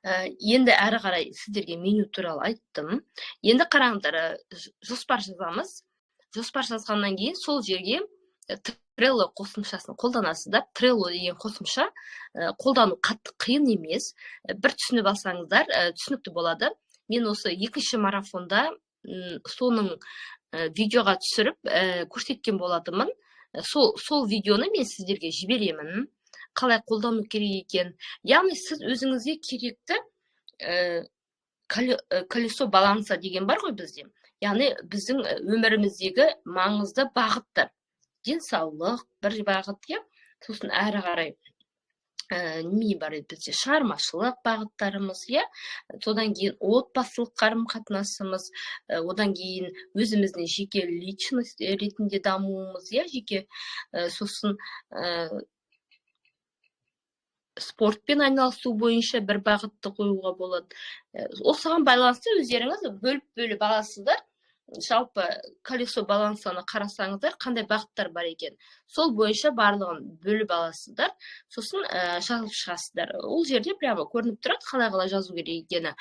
Енді әрі қарай сіздерге меню туралы айттым. Енді қараңдар, жоспар жазамыз. Жоспар жазғаннан кейін сол жерге Trello қосымшасын қолданасыздар. Trello деген қосымша қолдану қатты қиын емес. Бір түсініп алсаңыздар, түсінікті болады. Мен осы 2-ші марафонда соның видеоға түсіріп көрсеткен болатынмын. Сол видеоны мен сіздерге жіберемін, қалай қолдану керек екен. Яғни сіз өзіңізге керекті колесо баланса деген бар ғой бізде. Яғни біздің өміріміздегі маңызды бағыттар. Денсаулық бір бағыт, сосын әрі қарай неме бар еді бізде, шығармашылық бағыттарымыз, содан кейін отбасылық қарым-қатынасымыз, одан кейін өзіміздің жеке личность ретінде дамуымыз, жеке, сосын спортпен айналысу бойынша бір бағытты қоюға болады. Осыған байланысты өздеріңіз бөліп аласыздар. Жалпы колесо балансаны қарасаңыздар, қандай бағыттар бар екен. Сол бойынша барлығын бөліп аласыздар. Сосын жазып шығасыздар. Ол жерде прямо көрініп тұрады, қалай жазу керек екені.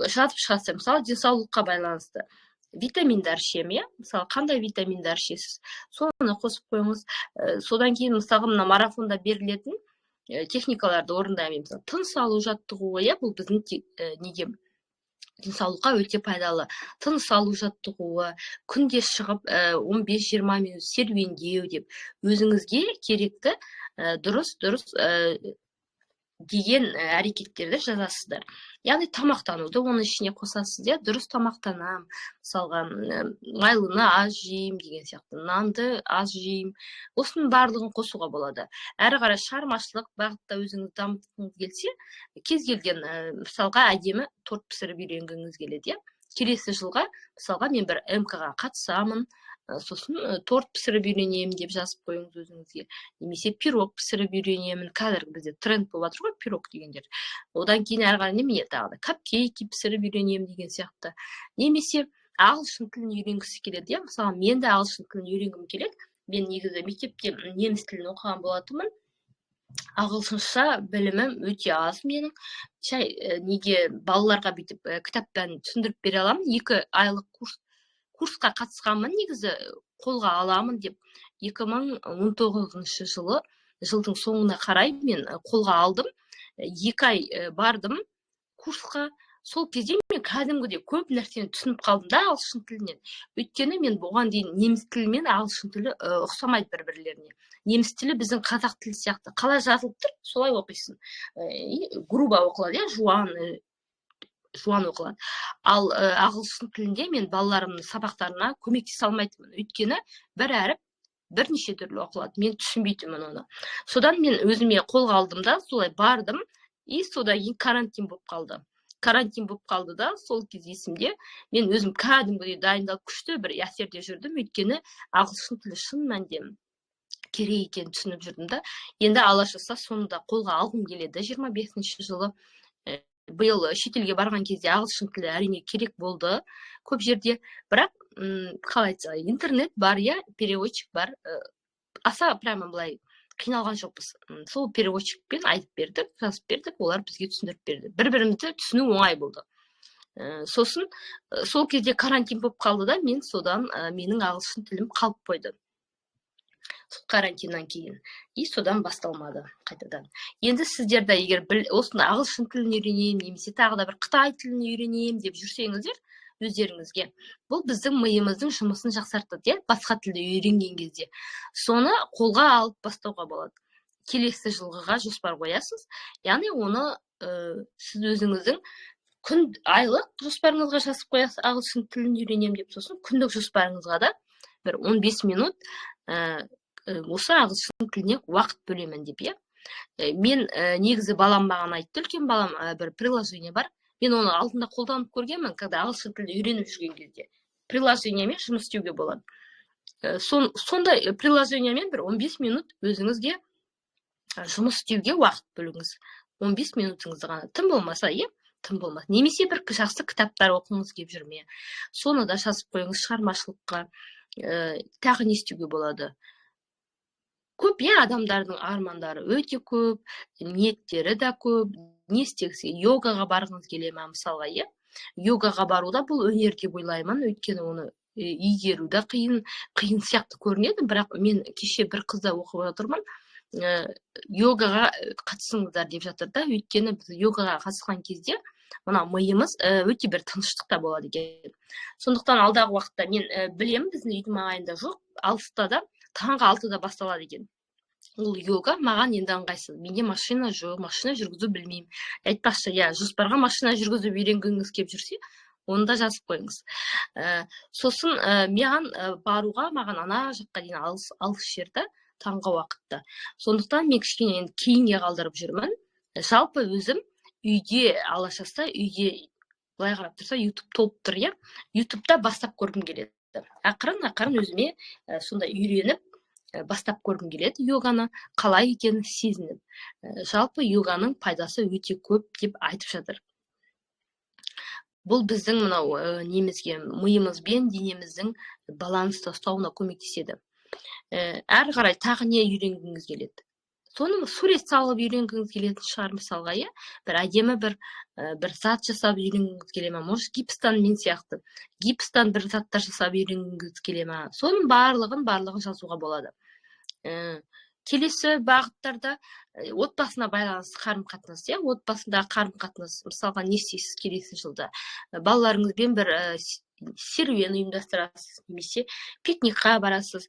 Жазып шығасыздар, мысалы, денсаулыққа байланысты. Витаминдар ішемін, мысалы, қандай витаминдар ішесіз, соны қосып қойыңыз. Содан кейін, мысалы, мына марафонда берілетін техникаларды орындаймын. Тыныс алу жаттығуы, бұл біздің неге денсаулыққа өте пайдалы. Тыныс алу жаттығуы, күнде шығып 15-20 минут серуендеу деп, өзіңізге керекті дұрыс деген әрекеттерді жазасыздар. Яғни тамақтануды оның ішіне қосасыз, иә, дұрыс тамақтанам, мысалға майлыны аз жеймін деген сияқты, нанды аз жеймін. Осының барлығын қосуға болады. Әрі қарай шығармашылық бағытта өзіңіз дамытқыңыз келсе, кез келген мысалға әдемі торт пісіріп үйренгіңіз келеді, иә. Келесі жылға мысалға мен бір МК-ға қатысамын, сосын торт пісіріп үйренемін деп жазып қойыңыз өзіңізге. Немесе пирог пісіріп үйренемін. Қазір бізде тренд болып жатыр ғой пирог дегендер. Одан кейін әрі қарай немене тағы да капкейк пісіріп үйренемін деген сияқты. Немесе ағылшын тілін үйренгісі келеді, иә. Мысалы, мен де ағылшын тілін үйренгім келеді. Мен негізі мектепте неміс тілін оқыған болатынмын. Ағылшынша білімім өте аз менің. Неге балаларға бүйтіп кітаптан түсіндіріп бере аламын. 2 айлық курсқа қатысқанмын, негізі қолға аламын деп 2019 жылдың соңына қарай мен қолға алдым. 2 ай бардым курсқа. Сол кезде мен кәдімгідей көп нәрсені түсініп қалдым да ағылшын тілінен. Өйткені мен бұған дейін неміс тілі мен ағылшын тілі ұқсамайды бір-бірлеріне. Неміс тілі біздің қазақ тілі сияқты қалай жазылып тұр, солай оқисың. Грубо оқылады, иә, жуан оқылады. Ал ағылшын тілінде мен балаларымның сабақтарына көмектесе алмайтынмын. Өйткені бір әріп бірнеше түрлі оқылады. Мен түсінбейтінмін оны. Содан мен өзіме қолға алдым да, солай бардым. Содан кейін карантин болып қалды. Да, сол кез есімде. Мен өзім кәдімгідей дайындалып күшті бір әсерде жүрдім. Өйткені ағылшын тілі шын мәнінде керек екенін түсініп жүрдім да. Енді Алла жазса сонда қолға алғым келеді. 25 жылы биыл шетелге барған кезде ағылшын тілі әрине керек болды көп жерде. Бірақ қалай айтса, интернет бар, иә, переводчик бар. Аса прямо былай қиналған жоқпыз. Сол переводчикпен айтып бердік, жазып бердік, олар бізге түсіндіріп берді. Бір-бірімізді түсіну оңай болды. Сосын сол кезде карантин болып қалды да, мен содан менің ағылшын тілім қалып қойды. Карантиннан кейін. Содан басталмады қайтадан. Енді сіздерді егер осында ағылшын тілін үйренемін, немесе тағы да бір Қытай тілін үйренемін деп жүрсеңіздер, өздеріңізге, бұл біздің миымыздың жұмысын жақсартады, басқа тілді үйренген кезде. Соны қолға алып бастауға болады. Келесі жылғыға жоспар қоясыз. Яғни оны сіз өзіңіздің айлық жоспарыңызға жазып қоясыз, ағылшын тілін үйренемін деп, сосын күндік жоспарыңызға да бір 15 минут осы ағылшын тіліне уақыт бөлемін деп, иә. Мен негізі балам маған айтты, үлкен балам, бір приложение бар. Мен оны алдында қолданып көргенмін, когда ағылшын тілді үйреніп жүрген кезде. Приложениемен жұмыс істеуге болады. Сондай приложениемен бір 15 минут өзіңізге жұмыс істеуге уақыт бөліңіз. 15 минутыңызды ғана. Тым болмаса, тым болмаса. Немесе бір жақсы кітаптар оқыңыз келіп жүрме. Соны да жазып қойыңыз шығармашылыққа. Тағы не істеуге болады? Көп, адамдардың армандары өте көп, ниеттері де көп. Не істегісі, йогаға барғыңыз келе ме, мысалға, йогаға баруда бұл өнер деп ойлаймын, өйткені оны игеру да қиын сияқты көрінеді, бірақ мен кеше бір қызда оқып отырмын, йогаға қатысыңыздар деп жатыр да, өйткені біз йогаға қатысқан кезде мына миымыз өте бір тыныштықта болады екен. Сондықтан алдағы уақытта мен білемін, біздің үйдің маңайында жоқ, алыста да таңғы 6-да басталады екен. Ол йога маған енді ыңғайсыз. Менде машина жоқ, машина жүргізу білмеймін. Айтпақшы, жоспарға машина жүргізіп үйренгіңіз келіп жүрсе, оны да жазып қойыңыз. Сосын маған баруға маған ана жаққа дейін алыс жерді таңғы уақытта. Сондықтан мен кішкене енді кейінге қалдырып жүрмін. Жалпы өзім үйде, Алла жазса, үйде былай қарап тұрса, YouTube толып тұр, YouTube-та бастап көргім келеді. Ақырын өзіме сонда үйреніп бастап көргім келеді йоганы, қалай екенін сезініп. Жалпы йоганың пайдасы өте көп деп айтып жатыр. Бұл біздің мынау немізге, миымызбен денеміздің балансты ұстауына көмектеседі. Әрі қарай тағы не үйренгіңіз келеді? Соны сурет салып үйренгіңіз келетін шығар, мысалға, бір әдемі бір зат жасап үйренгіңіз келе ме? Может, гипстан мен сияқты. Гипстан бір заттар жасап үйренгіңіз келе ме? Соның барлығын жазуға болады. Келесі бағыттарда отбасына байланысты қарым-қатынас, отбасындағы қарым-қатынас, мысалға не істейсіз келесі жылда? Балаларыңызбен бір серуен ұйымдастырасыз, немесе пикникқа барасыз.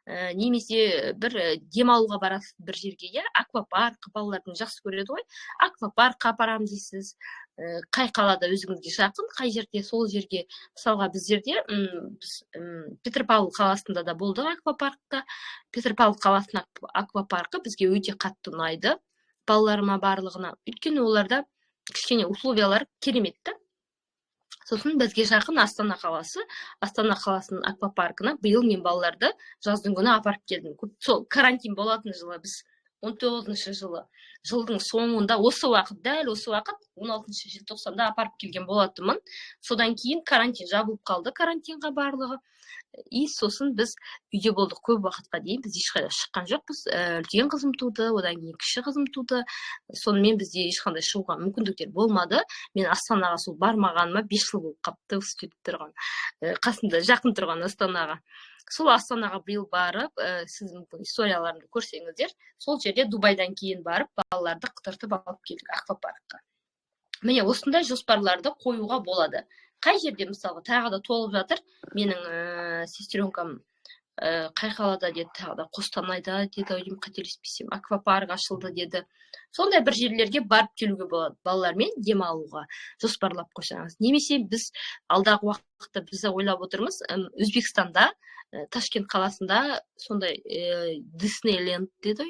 немесе бір демалуға барасыз бір жерге, иә, аквапарк, балалардың жақсы көреді ғой, аквапаркқа апарамын дейсіз. Қай қалада өзіңізге жақын, қай жерде, сол жерге. Мысалға біздерде біз Петропавл қаласында да болдық аквапаркта. Петропавл қаласының аквапаркі бізге өте қатты ұнайды, балаларыма барлығына. Өйткені оларда кішкене условиялар керемет та. Сосын бізге жақын Астана қаласы. Астана қаласының аквапаркына биыл мен балаларды жаздың күні апарып келдім. Сол карантин болатын жылы, біз 19-шы жылы, жылдың соңында, осы уақыт, дәл осы уақыт 16 желтоқсанда апарып келген болатынмын. Содан кейін карантин жабылып қалды, карантинға барлығы. Сосын біз үйде болдық көп уақытқа дейін, біз ешқайда шыққан жоқпыз. Үлкен қызым туды, одан кейін кіші қызым туды. Сонымен бізде ешқандай шығуға мүмкіндіктер болмады. Мен Астанаға сол бармағаныма 5 жыл болып қапты, сөйтіп тұрған, қасында жақын тұрған Астанаға. Сол Астанаға биыл барып, сіз мүмкін историяларымды көрсеңіздер, сол жерде Дубайдан кейін барып, балаларды қыдыртып алып келдік аквапаркқа. Міне осындай жоспарларды қоюға болады. Қай жерде, мысалы, тағы да толып жатыр, менің сестренкам қай қалада деді, тағы да Қостанайда деді, ойым қателеспесем, аквапарк ашылды деді. Сондай бір жерлерге барып келуге болады, балалармен демалуға жоспарлап қойсаңыз. Немесе біз алдағы уақытта біз ойлап отырмыз, Өзбекстанда, Ташкент қаласында сондай Диснейленд деді,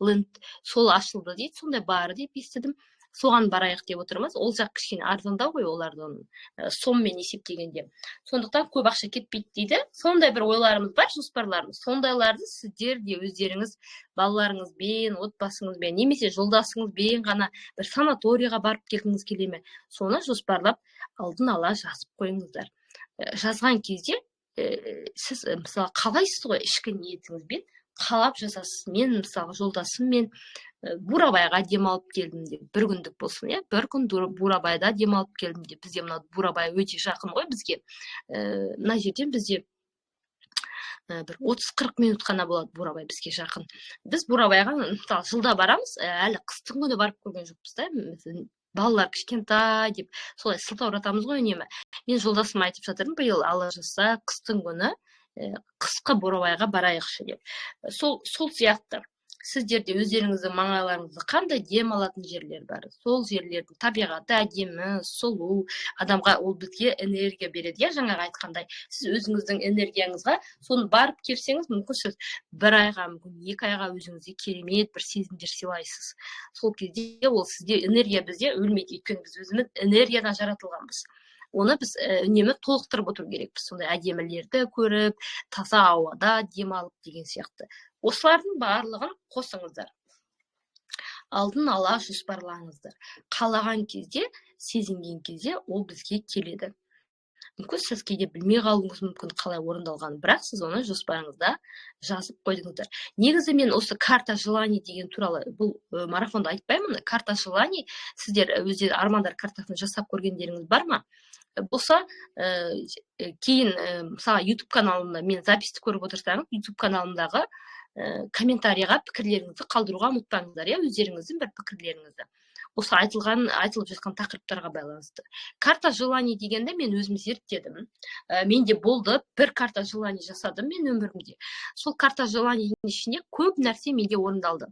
ойым, сол ашылды дейді, сондай бар деп естідім. Соған барайық деп отырмыз. Ол жақ кішкене арзандау ғой, олардың соммен есептегенде. Сондықтан көп ақша кетпейді дейді. Сондай бір ойларымыз бар, жоспарларымыз. Сондайларды сіздер де өздеріңіз балаларыңызбен, отбасыңызбен, немесе жолдасыңызбен ғана бір санаторийға барып келгіңіз келе ме, соны жоспарлап алдын ала жазып қойыңыздар. Жазған кезде сіз мысалы қалайсыз ғой, ішкі ниетіңізбен қалап жазасыз. Мен мысалы жолдасыммен Бурабайға демалып келдім деп, бір күндік болсын, иә, бір күн Бурабайда демалып келдім деп. Бізде мына Бурабай өте жақын ғой бізге. Мына жерден бізде бір 30-40 минут қана болады, Бурабай бізге жақын. Біз Бурабайға мысалы жылда барамыз, әлі қыстың күні барып көрген жоқпыз да. Балалар кішкентай деп солай сылтауратамыз ғой үнемі. Мен жолдасым айтып жатырмын, биыл Алла жазса қыстың күні қысқы Бурабайға барайықшы деп. Сол сияқты сіздерде өздеріңіздің маңайларыңызда қандай демалатын жерлер бар, сол жерлердің табиғаты әдемі, сұлу, адамға ол бізге энергия береді. Жаңағы айтқандай, сіз өзіңіздің энергияңызға соны барып келсеңіз, мүмкін сіз бір айға, мүмкін 2 айға өзіңізге керемет бір сезімдер сыйлайсыз. Сол кезде ол сізде энергия бізде өлмейді, өйткені біз өзіміз энергиядан жаратылғанбыз. Оны біз үнемі толықтырып отыру керекпіз. Сондай әдемілерді көріп, таза ауада демалып деген сияқты. Осылардың барлығын қосыңыздар. Алдын ала жоспарлаңыздар. Қалаған кезде, сезінген кезде ол бізге келеді. Мүмкін сіз кейде білмей қалуыңыз мүмкін қалай орындалғанын, бірақ сіз оны жоспарыңызда жазып қойдыңыздар. Негізі мен осы карта желаний деген туралы бұл марафонда айтпаймын. Карта желаний, сіздер өздері армандар картасын жасап көргендеріңіз бар ма? Болса, кейін мысалы YouTube каналымда мен записті көріп отырсаңыз, YouTube каналымдағы комментарийға пікірлеріңізді қалдыруға ұмытпаңыздар, өздеріңіздің бір пікірлеріңізді. Осы айтылып жатқан тақырыптарға байланысты. Карта желаний дегенде мен өзім зерттедім. Менде болды, бір карта желаний жасадым мен өмірімде. Сол карта желанийдің ішінде көп нәрсе менде орындалды.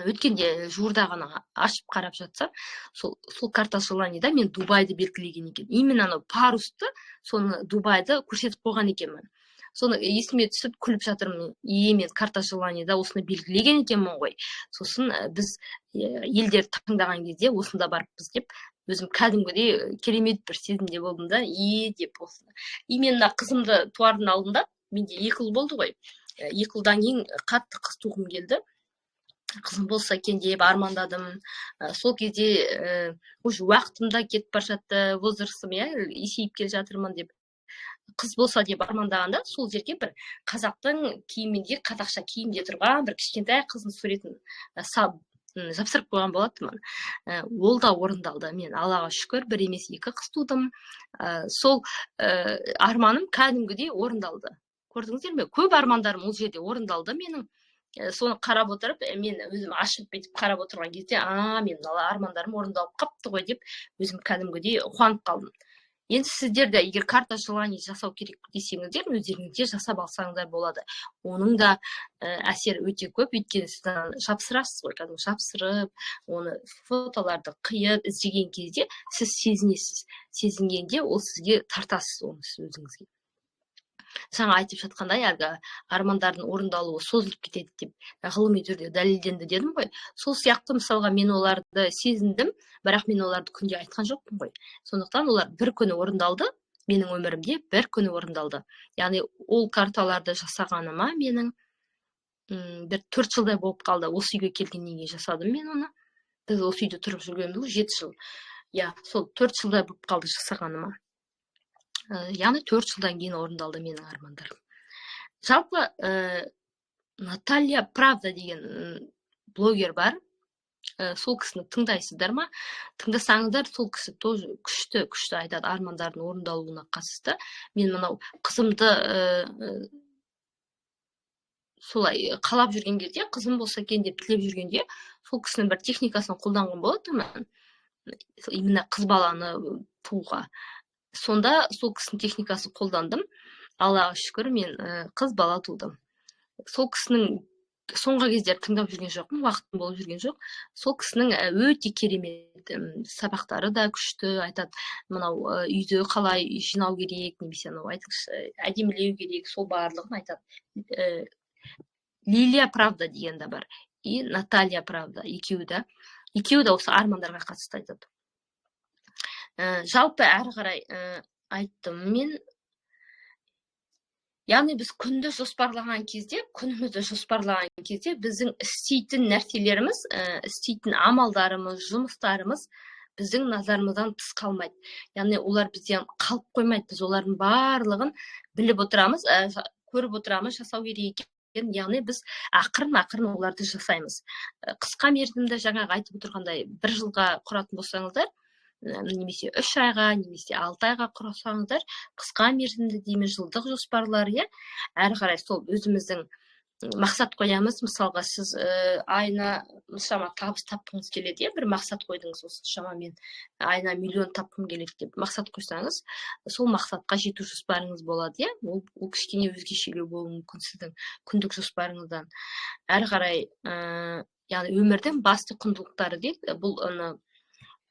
Өткенде жуырда ғана ашып қарап жатсам, сол карта желанийда мен Дубайды белгілеген екен. Именно анау парусты, соны Дубайды көрсетіп қойған екенмін. Соны есіме түсіп күліп жатырмын. Мен карта желанийда осыны белгілеген екенмін ғой. Сосын біз елдер таңдаған кезде осында барыппыз деп, өзім кәдімгідей керемет бір сезімде болдым да, деп осыны. Именно қызымды туардың алдында, менде 2 жыл болды ғой. 2 жылдан кейін қатты қыз туғым келді. Қызым болса екен деп армандадым. Сол кезде уже уақытым да кетіп бара жатты, возрастым есейіп келе жатырмын деп. Қыз болса деп армандағанда, сол жерге бір қазақтың киімінде, қазақша киімде тұрған бір кішкентай қыздың суретін жапсырып қойған болатынмын. Ол да орындалды. Мен Аллаға шүкір, 1 емес 2 қыз тудым. Сол арманым кәдімгідей орындалды. Көрдіңіздер ме? Көп армандарым ол жерде орындалды менің. Соны қарап отырып, мен өзім ашып бетіп қарап отырған кезде, мен армандарым орындалып қапты ғой деп, өзім кәдімгідей қуанып қалдым. Енді сіздерде егер карта желаний жасау керек десеңіздер, өздеріңізде жасап алсаңыздар болады. Оның да әсері өте көп, өйткені сіз жапсырасыз ғой, кәдімгі жапсырып, оны фотоларды қиып іздеген кезде сіз сезінесіз. Сезінгенде ол сізге тартасыз оны сіз өзіңізге. Жаңа айтып жатқандай, әлгі армандардың орындалуы созылып кетеді деп ғылыми түрде дәлелденді дедім ғой. Сол сияқты мысалға мен оларды сезіндім, бірақ мен оларды күнде айтқан жоқпын ғой. Сондықтан олар бір күні орындалды, менің өмірімде бір күні орындалды. Яғни ол карталарды жасағаныма менің бір 4 жылдай болып қалды. Осы үйге келгеннен кейін жасадым мен оны. Біз осы үйде тұрып жүргенбіз 7 жыл. Я, сол 4 жылдай болып қалды жасағаныма. Яғни 4 жылдан кейін орындалды менің армандарым. Жалпы Наталья Правда деген блогер бар. Сол кісіні тыңдайсыздар ма? Тыңдасаңыздар, сол кісі тоже күшті айтады армандардың орындалуына қатысты. Мен мынау қызымды солай қалап жүрген кезде, қызым болса екен деп тілеп жүргенде, сол кісінің бір техникасын қолданған болатынмын. Именно қыз баланы тууға. Сонда сол кісінің техникасын қолдандым. Аллаға шүкір, мен қыз бала тудым. Сол кісінің соңғы кездері тыңдап жүрген жоқпын, уақытым болып жүрген жоқ. Сол кісінің өте керемет сабақтары да күшті, айтады, мынау үйді қалай жинау керек, немесе әдемілеу керек, сол барлығын айтады. Лилия Правда деген да бар, и Наталья Правда, екеуі де осы армандарға қатысты айтады. Жалпы әрі қарай айттым мен. Яғни біз күнімізді жоспарлаған кезде біздің істейтін нәрселеріміз, істейтін амалдарымыз, жұмыстарымыз біздің назарымыздан тыс қалмайды. Яғни олар бізден қалып қоймайды. Біз олардың барлығын біліп отырамыз, көріп отырамыз, жасау керек екен. Яғни біз ақырын оларды жасаймыз. Қысқа мерзімді жаңағы айтып отырғандай 1 жылға құратын болсаңыздар, немесе 3 айға, немесе 6 айға құрасаңыздар, қысқа мерзімді дейміз, жылдық жоспарлар, әрі қарай сол өзіміздің мақсат қоямыз. Мысалға сіз айына шама табыс тапқыңыз келеді, бір мақсат қойдыңыз, осы шамамен айына 1 миллион тапқым келеді деп мақсат қойсаңыз, сол мақсатқа жету жоспарыңыз болады, ол кішкене өзгешелеу болуы мүмкін сіздің күндік жоспарыңыздан. Әрі қарай, яғни өмірдің басты құндылықтары дейді, бұл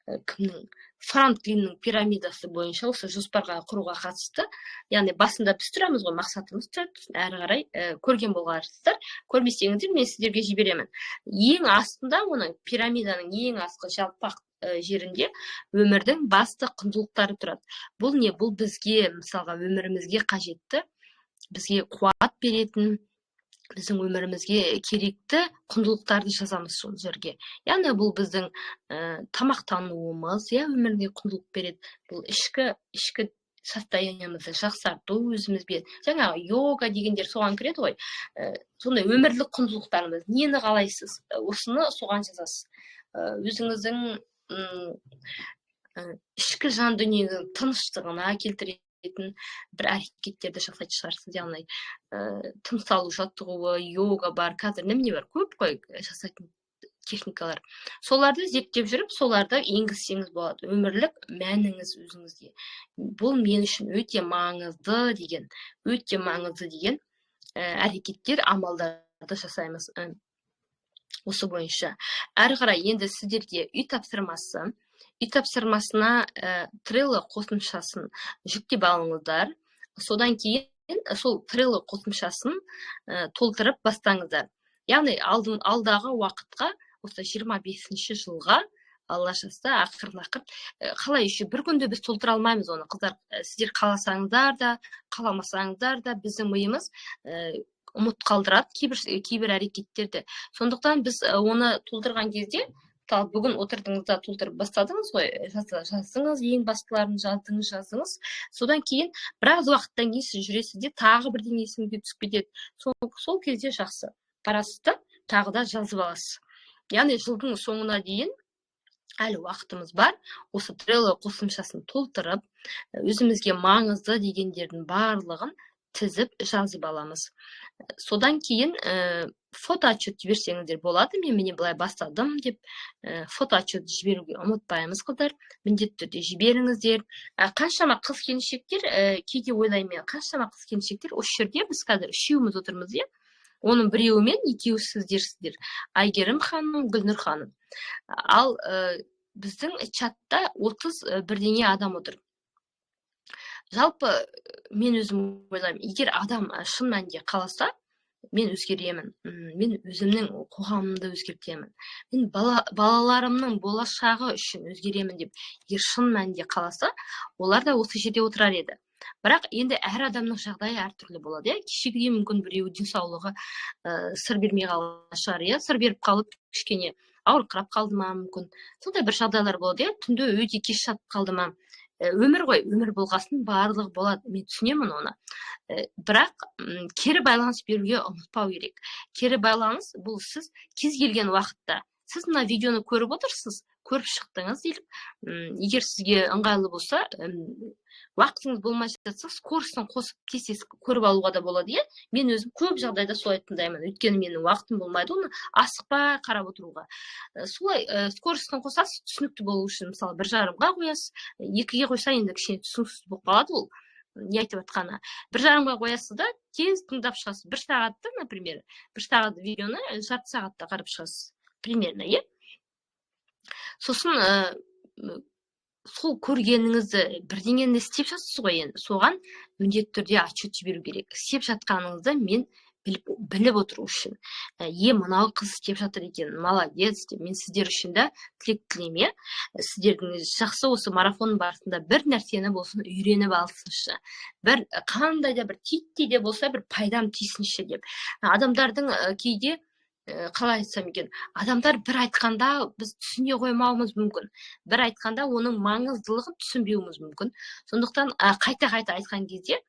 кімнің Франклиннің пирамидасы бойынша осы жоспарға құруға қатысты. Яғни басында біз тұрамыз ғой, мақсатымыз тұрады, әрі қарай көрген болғарсыздар. Көрмесеңіздер, мен сіздерге жіберемін. Ең астында, оның пирамиданың ең астқы жалпақ жерінде өмірдің басты құндылықтары тұрады. Бұл не? Бұл бізге, мысалға, өмірімізге қажетті, бізге қуат беретін, біздің өмірімізге керекті құндылықтарды жазамыз сол жерге. Яғни бұл біздің тамақтануымыз, өмірге құндылық береді. Бұл ішкі состояниемізді жақсарту өзімізбен. Жаңағы йога дегендер соған кіреді ғой. Сондай өмірлік құндылықтарымыз. Нені қалайсыз? Осыны соған жазасыз. Өзіңіздің ішкі жан дүниенің тыныштығына келтіреді бір әрекеттерді жасайтын шығарсыз. Яғни тыныс алу жаттығуы, йога бар, қазір немене бар, көп қой жасайтын техникалар. Соларды зерттеп жүріп, соларды енгізсеңіз болады. Өмірлік мәніңіз өзіңізге. Бұл мен үшін өте маңызды деген әрекеттер, амалдарды жасаймыз осы бойынша. Әрі қарай енді сіздерге үй тапсырмасына Trello қосымшасын жүктеп алыңыздар. Содан кейін сол Trello қосымшасын толтырып бастаңыздар. Яғни алдағы уақытқа, осы 25-ші жылға, Алла жазса, ақырын қалай еще бір күнде біз толтыра алмаймыз оны. Қыздар, сіздер қаласаңыздар да, қаламасаңыздар да, біздің миымыз ұмыт қалдырады кейбір әрекеттерді. Сондықтан біз оны толтырған кезде, бүгін отырдыңызда толтырып бастадыңыз ғой, жаздыңыз, ең бастыларын жаздыңыз. Содан кейін біраз уақыттан кейін сіз жүресіз де, тағы бірден есіңізге түсіп кетеді. Сол кезде жақсы қарасыз да, тағы да жазып аласыз. Яғни жылдың соңына дейін әлі уақытымыз бар. Осы Trello қосымшасын толтырып, өзімізге маңызды дегендердің барлығын тізіп жазып аламыз. Содан кейін фото отчет жіберсеңіздер болады. Мен міне былай бастадым деп фото отчет жіберуге ұмытпаймыз, қыздар. Міндетті түрде жіберіңіздер. Қаншама қыз келіншектер, кейде ойлаймын, қаншама қыз келіншектер осы жерде біз қазір үшеуміз отырмыз, иә. Оның біреуі мен, екеуі сіздер. Айгерім ханым, Гүлнұр ханым. Ал біздің чатта 30 бірдеңе адам отыр. Жалпы мен өзім ойлаймын, егер адам шын мәнінде қаласа, мен өзгеремін. Мен өзімнің қоғамымды өзгертемін. Мен балаларымның болашағы үшін өзгеремін деп, егер шын мәнінде қаласа, олар да осы жерде отырар еді. Бірақ енді әр адамның жағдайы әртүрлі болады, иә. Кешегідей мүмкін біреу денсаулығы сыр бермей қалған шығар, иә. Сыр беріп қалып, кішкене ауырқырап қалды ма мүмкін. Сондай бір жағдайлар болады, иә. Түнде өте кеш жатып қалды ма. Өмір ғой, өмір болғасын барлығы болады. Мен түсінемін оны. Бірақ кері байланыс беруге ұмытпау керек. Кері байланыс бұл сіз кез келген уақытта. Сіз мына видеоны көріп отырсыз, көріп шықтыңыз дейік. Егер сізге ыңғайлы болса, уақытыңыз болмай жатса, скоростын қосып тез көріп алуға да болады, иә. Мен өзім көп жағдайда солай тыңдаймын. Өйткені менің уақытым болмайды оны асықпай қарап отыруға. Солай скоростын қосасыз, түсінікті болу үшін, мысалы 1,5-ға қоясыз, 2-ге қойса енді кішкене түсініксіз болып қалады ол. Не айтып жатқаны. 1,5-ға қоясыз да, тез тыңдап шығасыз. 1 сағатты, например, 1 сағат видеоны жарты сағатта қарап шығасыз. Примерно, иә. Сосын сол көргеніңізді бірдеңені істеп жатсыз ғой, енді соған міндетті түрде отчет жіберу керек. Істеп жатқаныңызды мен біліп отыру үшін. Мынау қыз істеп жатыр екен, молодец деп, мен сіздер үшін де тілек тілеймін. Сіздердің жақсы осы марафон барысында бір нәрсені болсын үйреніп алсыншы. Бір қандай да бір титтей де болса бір пайдам тисінші деп. Адамдардың кейде қалай айтсам екен, адамдар бір айтқанда біз түсіне қоймауымыз мүмкін. Бір айтқанда оның маңыздылығын түсінбеуіміз мүмкін. Сондықтан қайта-қайта айтқан кезде,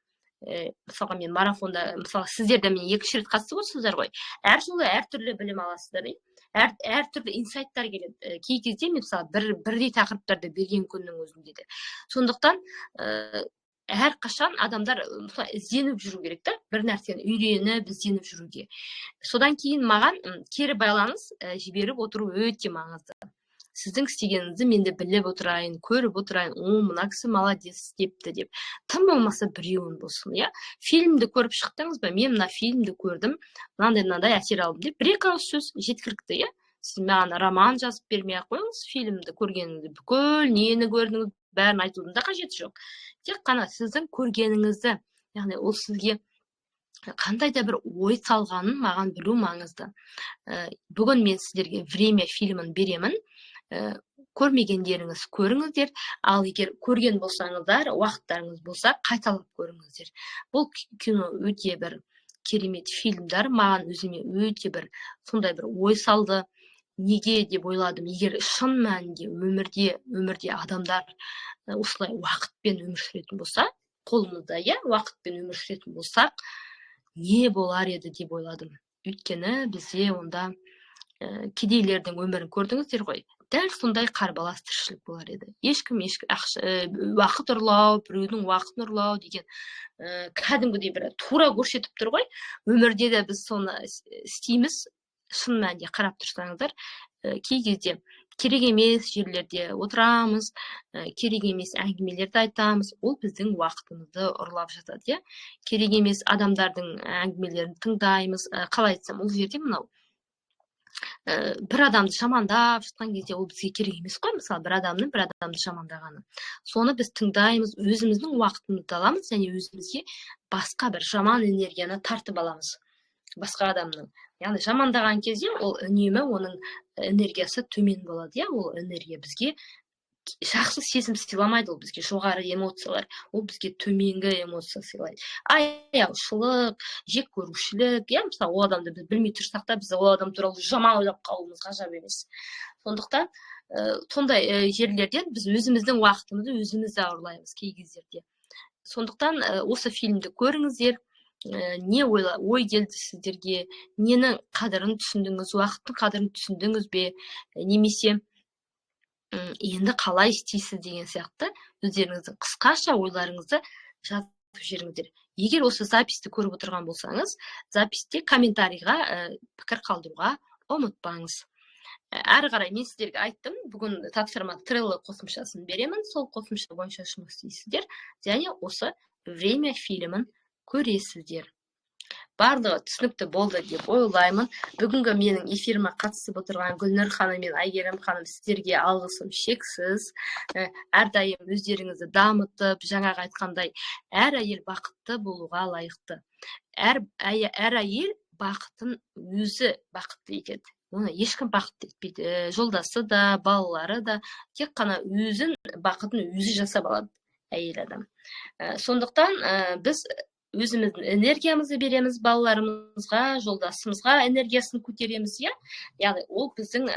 мысалға мен марафонда, мысалы сіздер де мен 2 рет қатысып отырсыздар ғой. Әр жолы әртүрлі білім аласыздар, әртүрлі инсайттар келеді. Кей кезде мен мысалы бірдей тақырыптарды берген күннің өзінде де. Сондықтан әр қашан адамдар ізденіп жүру керек та, бір нәрсені үйреніп ізденіп жүруге. Содан кейін маған кері байланыс жіберіп отыру өте маңызды. Сіздің істегеніңізді мен де біліп отырайын, көріп отырайын, мына кісі молодец істепті деп. Тым болмаса біреуін болсын, иә. Фильмді көріп шықтыңыз ба? Мен мына фильмді көрдім, мынандай әсер алдым деп. 1-2 ауыз сөз жеткілікті, иә. Сіз маған роман жазып бермей ақ қойыңыз, фильмді көргеніңізді, бүкіл нені көрдіңіз, бәрін айтудың да қажеті жоқ. Тек қана сіздің көргеніңізді, яғни ол сізге қандай да бір ой салғанын маған білу маңызды. Бүгін мен сіздерге время фильмін беремін. Көрмегендеріңіз көріңіздер, ал егер көрген болсаңыздар, уақыттарыңыз болса, қайталап көріңіздер. Бұл кино өте бір керемет фильмдар, маған өзіме өте бір сондай бір ой салды. Неге деп ойладым, егер шын мәнінде өмірде адамдар осылай уақытпен өмір сүретін болса, қолымызда, иә, уақытпен өмір сүретін болсақ, не болар еді деп ойладым. Өйткені бізде онда кедейлердің өмірін көрдіңіздер ғой. Дәл сондай қарбалас тіршілік болар еді. Ешкім уақыт ұрлау, біреудің уақытын ұрлау деген кәдімгідей бір тура көрсетіп тұр ғой. Өмірде де біз соны істейміз. Шын мәнінде қарап тұрсаңыздар, кей кезде керек емес жерлерде отырамыз, керек емес әңгімелерді айтамыз, ол біздің уақытымызды ұрлап жатады, иә. Керек емес адамдардың әңгімелерін тыңдаймыз, қалай айтсам, ол жерде мынау бір адамды жамандап жатқан кезде ол бізге керек емес қой, мысалы бір адамды жамандағаны. Соны біз тыңдаймыз, өзіміздің уақытымызды аламыз, және өзімізге басқа бір жаман энергияны тартып аламыз. Басқа адамның. Яғни жамандаған кезде ол үнемі оның энергиясы төмен болады, иә. Ол энергия бізге жақсы сезім сыйламайды, ол бізге жоғары эмоциялар, ол бізге төменгі эмоция сыйлайды. Аяушылық, жек көрушілік, иә, мысалы ол адамды біз білмей тұрсақ та, біз ол адам туралы жаман ойлап қалуымыз ғажап емес. Сондықтан сондай жерлерден біз өзіміздің уақытымызды өзіміз ұрлаймыз кей кездерде. Сондықтан осы фильмді көріңіздер. Не ой келді сіздерге, ненің қадірін түсіндіңіз, уақыттың қадірін түсіндіңіз бе, немесе енді қалай істейсіз деген сияқты өздеріңіздің қысқаша ойларыңызды жіберіңіздер. Егер осы записьті көріп отырған болсаңыз, записьте комментарийға пікір қалдыруға ұмытпаңыз. Әрі қарай мен сіздерге айттым, бүгін тапсырма Trello қосымшасын беремін, сол қосымша бойынша жұмыс істейсіздер, және осы время фильмін көресіздер. Барлығы түсінікті болды деп ойлаймын. Бүгінгі менің эфиріме қатысып отырған Гүлнұр ханым мен Әйгерім ханым, сіздерге алғысым шексіз. Әрдайым өздеріңізді дамытып, жаңағы айтқандай, әр әйел бақытты болуға лайықты. Әр әйел бақытын өзі бақытты етеді. Оны ешкім бақытты етпейді. Жолдасы да, балалары да тек қана өзін бақытын өзі жасап алады әйел адам. Сондықтан біз өзіміздің энергиямызды береміз балаларымызға, жолдасымызға энергиясын көтереміз, яғни ол біздің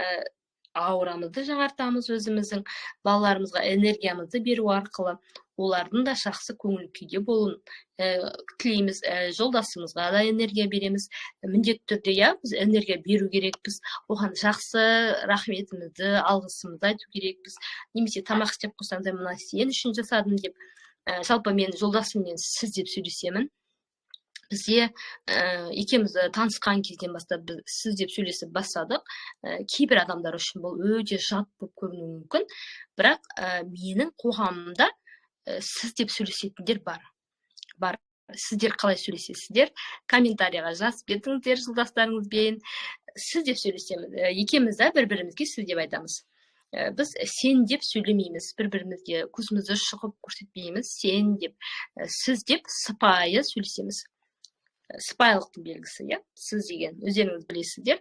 аурамызды жаңартамыз, өзіміздің балаларымызға энергиямызды беру арқылы олардың да жақсы көңіл күйде болуын тілейміз. Жолдасымызға да энергия береміз. Міндетті түрде біз энергия беру керекпіз. Оған жақсы рахметімізді, алғысымызды айту керекпіз. Немесе тамақ істеп қойсаң да, мына сен үшін жасадым деп. Жалпы мен жолдасыммен сіз деп сөйлесемін. Бізде екеумізді танысқан кезден бастап біз сіз деп сөйлесіп бастадық. Кейбір адамдар үшін бұл өте жат болып көрінуі мүмкін, бірақ менің қоғамымда сіз деп сөйлесетіндер бар. Сіздер қалай сөйлесесіздер? Комментарийға жазып кетіңіздер жолдастарыңызбен. Сіз деп сөйлесеміз. Екеуміз де бір-бірімізге сіз деп айтамыз. Біз сен деп сөйлемейміз, бір-бірімізге көзімізді шұқып көрсетпейміз, сен деп, сіз деп сыпайы сөйлесеміз. Сыпайылықтың белгісі, сіз деген өздеріңіз білесіздер.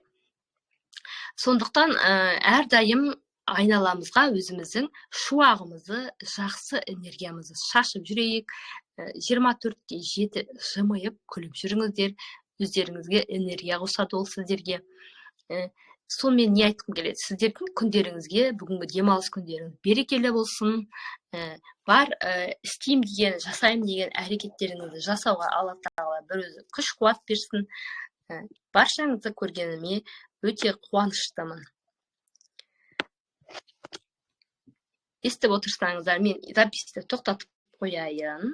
Сондықтан әрдайым айналамызға өзіміздің шуағымызды, жақсы энергиямызды шашып жүрейік. 24/7 жымиып күліп жүріңіздер. Өздеріңізге энергия қосады ол сіздерге. Сонымен не айтқым келеді? Сіздердің күндеріңізге, бүгінгі демалыс күндеріңіз берекелі болсын. Бар істеймін деген, жасаймын деген әрекеттеріңізді жасауға Алла тағала бір өзі күш қуат берсін. Баршаңызды көргеніме өте қуаныштымын. Естіп отырсаңыздар, мен записьті тоқтатып қояйын.